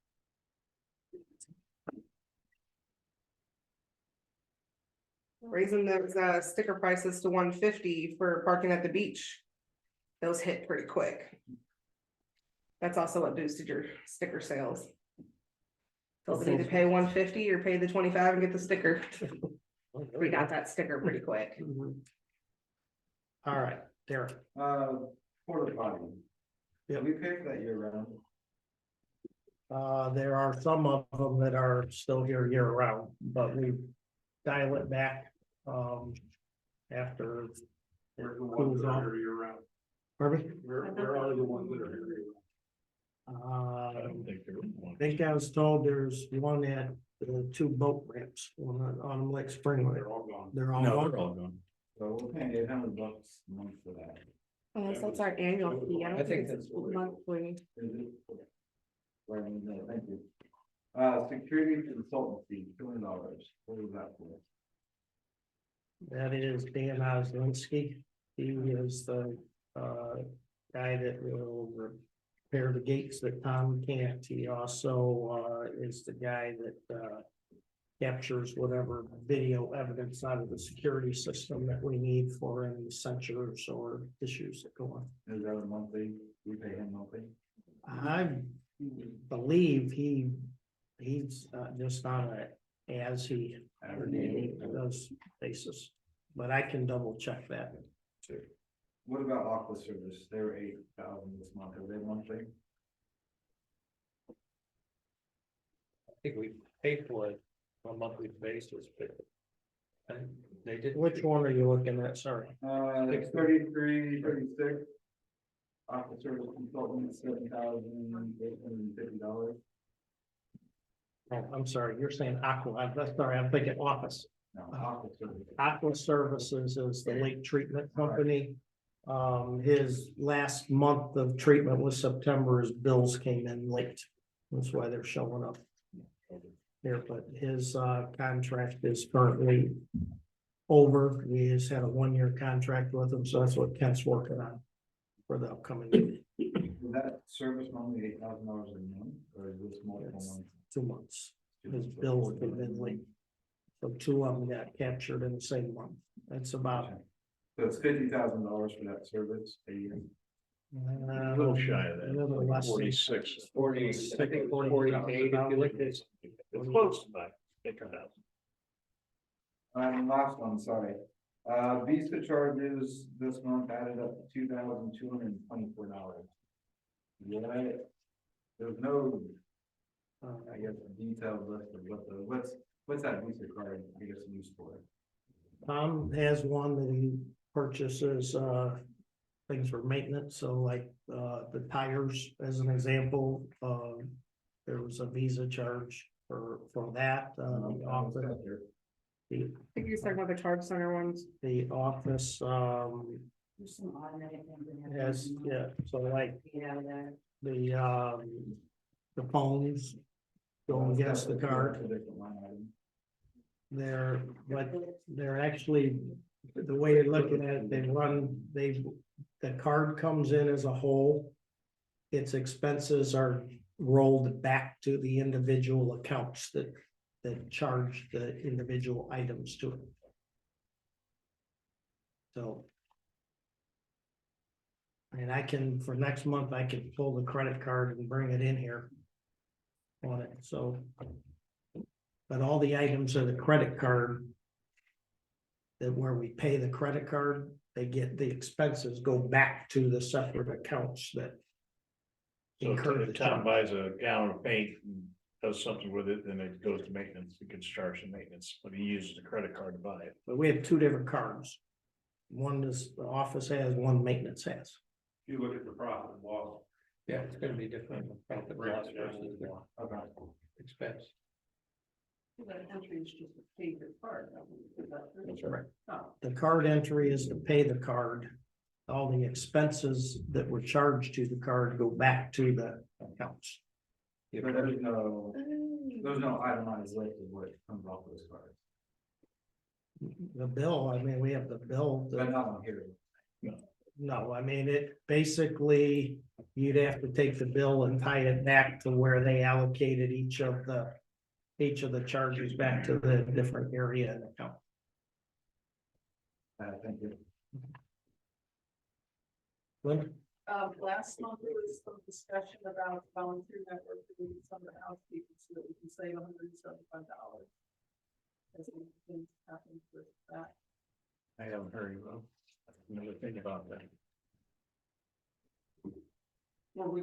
Raising those sticker prices to 150 for parking at the beach. Those hit pretty quick. That's also what boosted your sticker sales. So we need to pay 150 or pay the 25 and get the sticker. We got that sticker pretty quick. All right, Derek. Porta potty. Yeah. We pay for that year round. There are some of them that are still here year round, but we dial it back, after. it cools off. Year round. Pardon me? Where are the ones that are here? I I don't think there was one. think I was told there's one at the 2 boat ramps on Lake Springway. They're all gone. They're all No, gone. they're all gone. So we're paying $800 a month for that. Unless that's our annual fee. I I don't think think it's that's what- monthly. Is it? Right, no, thank you. Security consultancy, $200. What is that for? That is Dan Oslinski. He is the guy that will repair the gates that Tom can't. He also is the guy that captures whatever video evidence out of the security system that we need for any censures or issues that go on. Is that a monthly? We pay him monthly? I believe he's just on a as he does basis, but I can double check that. What about Aqua Service? They were $8,000 this month. Are they monthly? I think we pay for it on a monthly basis, but. And they did. Which one are you looking at? Sorry. 33, 36. Aqua Service consultant, $7,850. Oh, I'm sorry, you're saying Aqua. I'm sorry, I'm thinking office. No, Aqua Service. Aqua Services is the lake treatment company. His last month of treatment was September. His bills came in late. That's why they're showing up here, but his contract is currently over. He has had a 1-year contract with him, so that's what Kent's working on for the upcoming Is that service normally $8,000 a month, or is this multiple months? 2 months. His bills have been late. So 2 of them got captured in the same month. That's about. So it's $50,000 for that service a year. A little shy of that. 46. 40, I think 48, if you look at this. It's close to that. Think of that. And last one, sorry. Visa charges this month added up to $2,224. Yeah, there's no, I guess, detailed list of what's that Visa card, I guess, used for? Tom has one that he purchases, things for maintenance, so like, the tires, as an example, there was a Visa charge for that, office. I think you're talking about the charge center ones. The office, There's some automatic things that have. has, yeah, so like Yeah, that. the phones go against the card. They're actually, the way you're looking at it, the card comes in as a whole. Its expenses are rolled back to the individual accounts that charge the individual items to it. So. And I can, for next month, I can pull the credit card and bring it in here. On it, so. But all the items are the credit card. That where we pay the credit card, they get the expenses go back to the separate accounts that. So incur the if Tom charge. buys a gallon of paint and does something with it, then it goes to maintenance, it gets charged to maintenance, but he uses a credit card to buy it. But we have two different cards. One is the office has, one maintenance has. If you look at the profit and loss. Yeah, it's gonna be different. Profit loss versus the expense. That entry is just a favorite part. That's right. Oh. The card entry is to pay the card. All the expenses that were charged to the card go back to the accounts. But there's no itemized list of what comes off those cards. The bill, I mean, we have the bill. But not on here. No, I mean, it basically, you'd have to take the bill and tie it back to where they allocated each of the charges back to the different area and account. Thank you. Lynn? Last month, there was some discussion about volunteer network doing some of the housekeeping so that we can save $175. Has anything happened with that? I haven't heard of them. Another thing about that. Well,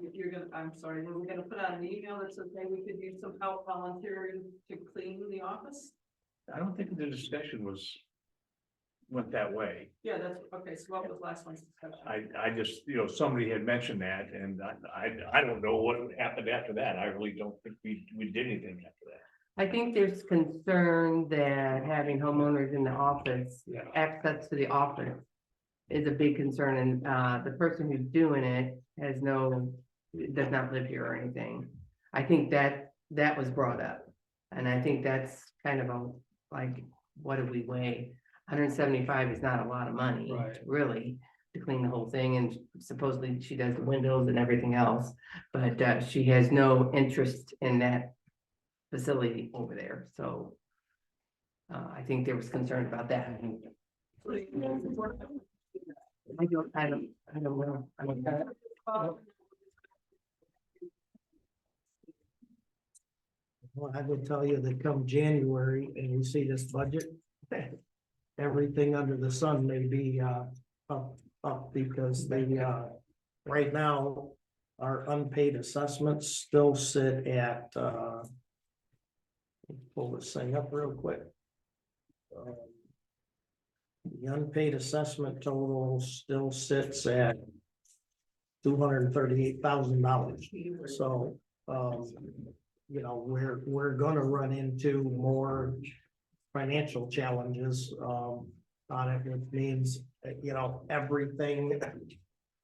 I'm sorry, were we gonna put out an email that says maybe we could use some help volunteering to clean the office? I don't think the discussion went that way. Yeah, that's, okay, so what was last month's discussion? I just, somebody had mentioned that and I don't know what happened after that. I really don't think we did anything after that. I think there's concern that having homeowners in the office, access to the office is a big concern, and the person who's doing it does not live here or anything. I think that was brought up, and I think that's kind of what do we weigh? 175 is not a lot of money, Right. really, to clean the whole thing, and supposedly she does the windows and everything else, but she has no interest in that facility over there, so I think there was concern about that. I don't know. Well, I would tell you that come January and we see this budget, everything under the sun may be up because right now, our unpaid assessments still sit at pull this thing up real quick. The unpaid assessment total still sits at $238,000. So, we're gonna run into more financial challenges on it, which means,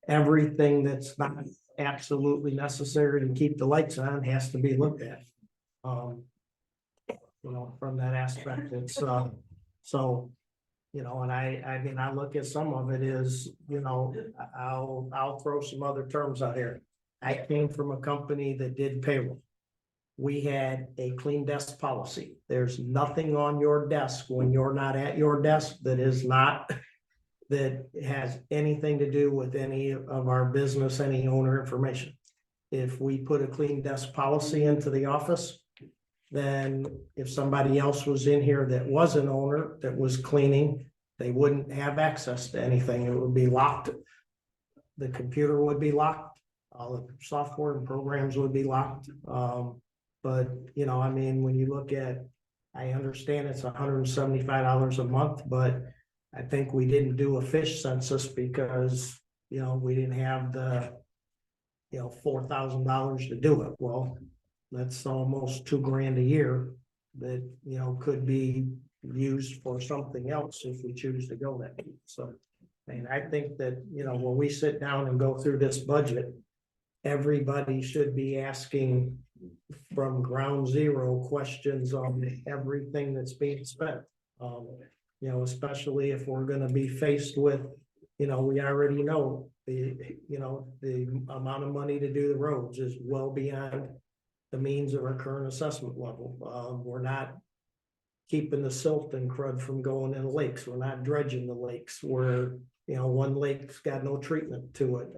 everything that's not absolutely necessary to keep the lights on has to be looked at. From that aspect, it's so. And I look at some of it is, I'll throw some other terms out here. I came from a company that did payroll. We had a clean desk policy. There's nothing on your desk when you're not at your desk that has anything to do with any of our business, any owner information. If we put a clean desk policy into the office, then if somebody else was in here that was an owner that was cleaning, they wouldn't have access to anything. It would be locked. The computer would be locked. All the software and programs would be locked. But, you know, I mean, when you look at, I understand it's $175 a month, but I think we didn't do a fish census because, you know, we didn't have the, you know, $4,000 to do it. Well, that's almost $2,000 a year that, you know, could be used for something else if we choose to go that. So, and I think that, you know, when we sit down and go through this budget, everybody should be asking from ground zero questions on everything that's being spent. You know, especially if we're gonna be faced with, you know, we already know the, you know, the amount of money to do the roads is well beyond the means of our current assessment level. We're not keeping the silt and crud from going in the lakes. We're not dredging the lakes where, you know, one lake's got no treatment to it.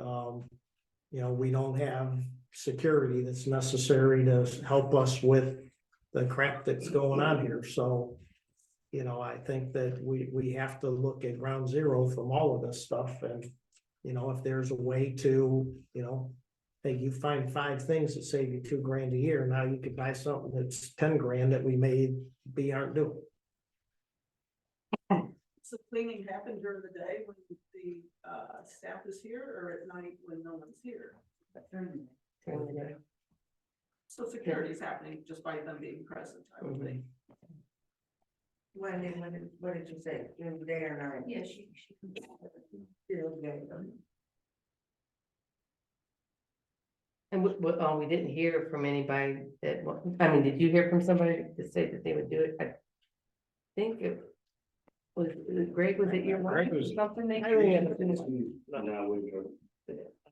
You know, we don't have security that's necessary to help us with the crap that's going on here. So, you know, I think that we have to look at ground zero from all of this stuff. And, you know, if there's a way to, you know, hey, you find 5 things that save you $2,000 a year. Now you could buy something that's $10,000 that we aren't doing. So cleaning happen during the day when the staff is here, or at night when no one's here? So security is happening just by them being present, I would think. What did you say, during the day or night? Yeah, And we didn't hear from anybody that, I mean, did you hear from somebody to say that they would do it? I think it was, Greg, was it your wife or something? They-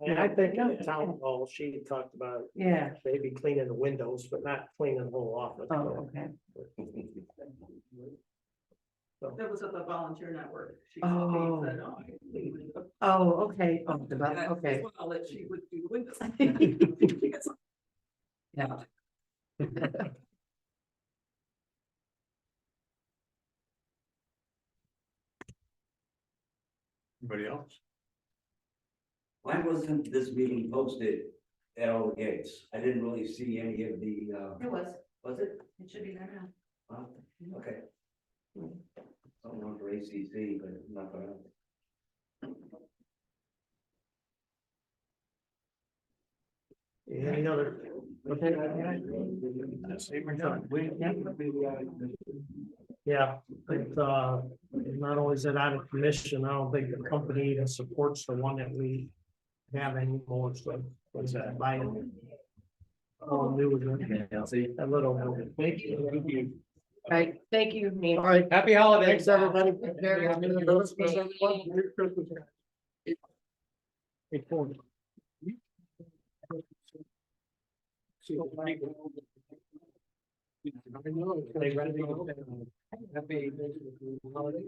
And I think in the town hall, she talked about Yeah. maybe cleaning the windows, but not cleaning the whole office. Oh, okay. That was at the volunteer network. She Oh. called me and said, oh, I can clean windows. Oh, okay. Oh, And I- okay. Well, that she would do the windows. Yeah. Anybody else? Why wasn't this meeting posted at all the gates? I didn't really see any of the, It was, was it? it should be there now. Okay. Someone for ACC, but not for us. Any other? Yeah, but not only is it out of commission, I don't think the company that supports the one that we have anymore, so what's that, buy it? Oh, new one. A little. Thank you. Right, thank you. All right, Happy holidays. thanks, everybody. Merry Christmas. Report. They ready to go? Happy holiday.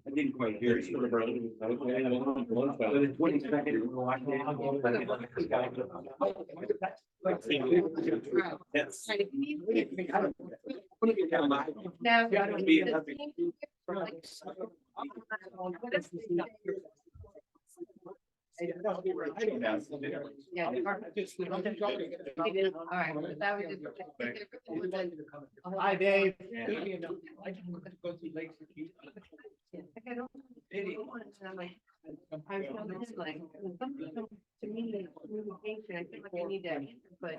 I didn't quite hear you. The 22nd. Yeah. All right, that was just. Hi, Dave. I'm like, to me, communication, I feel like I need to, but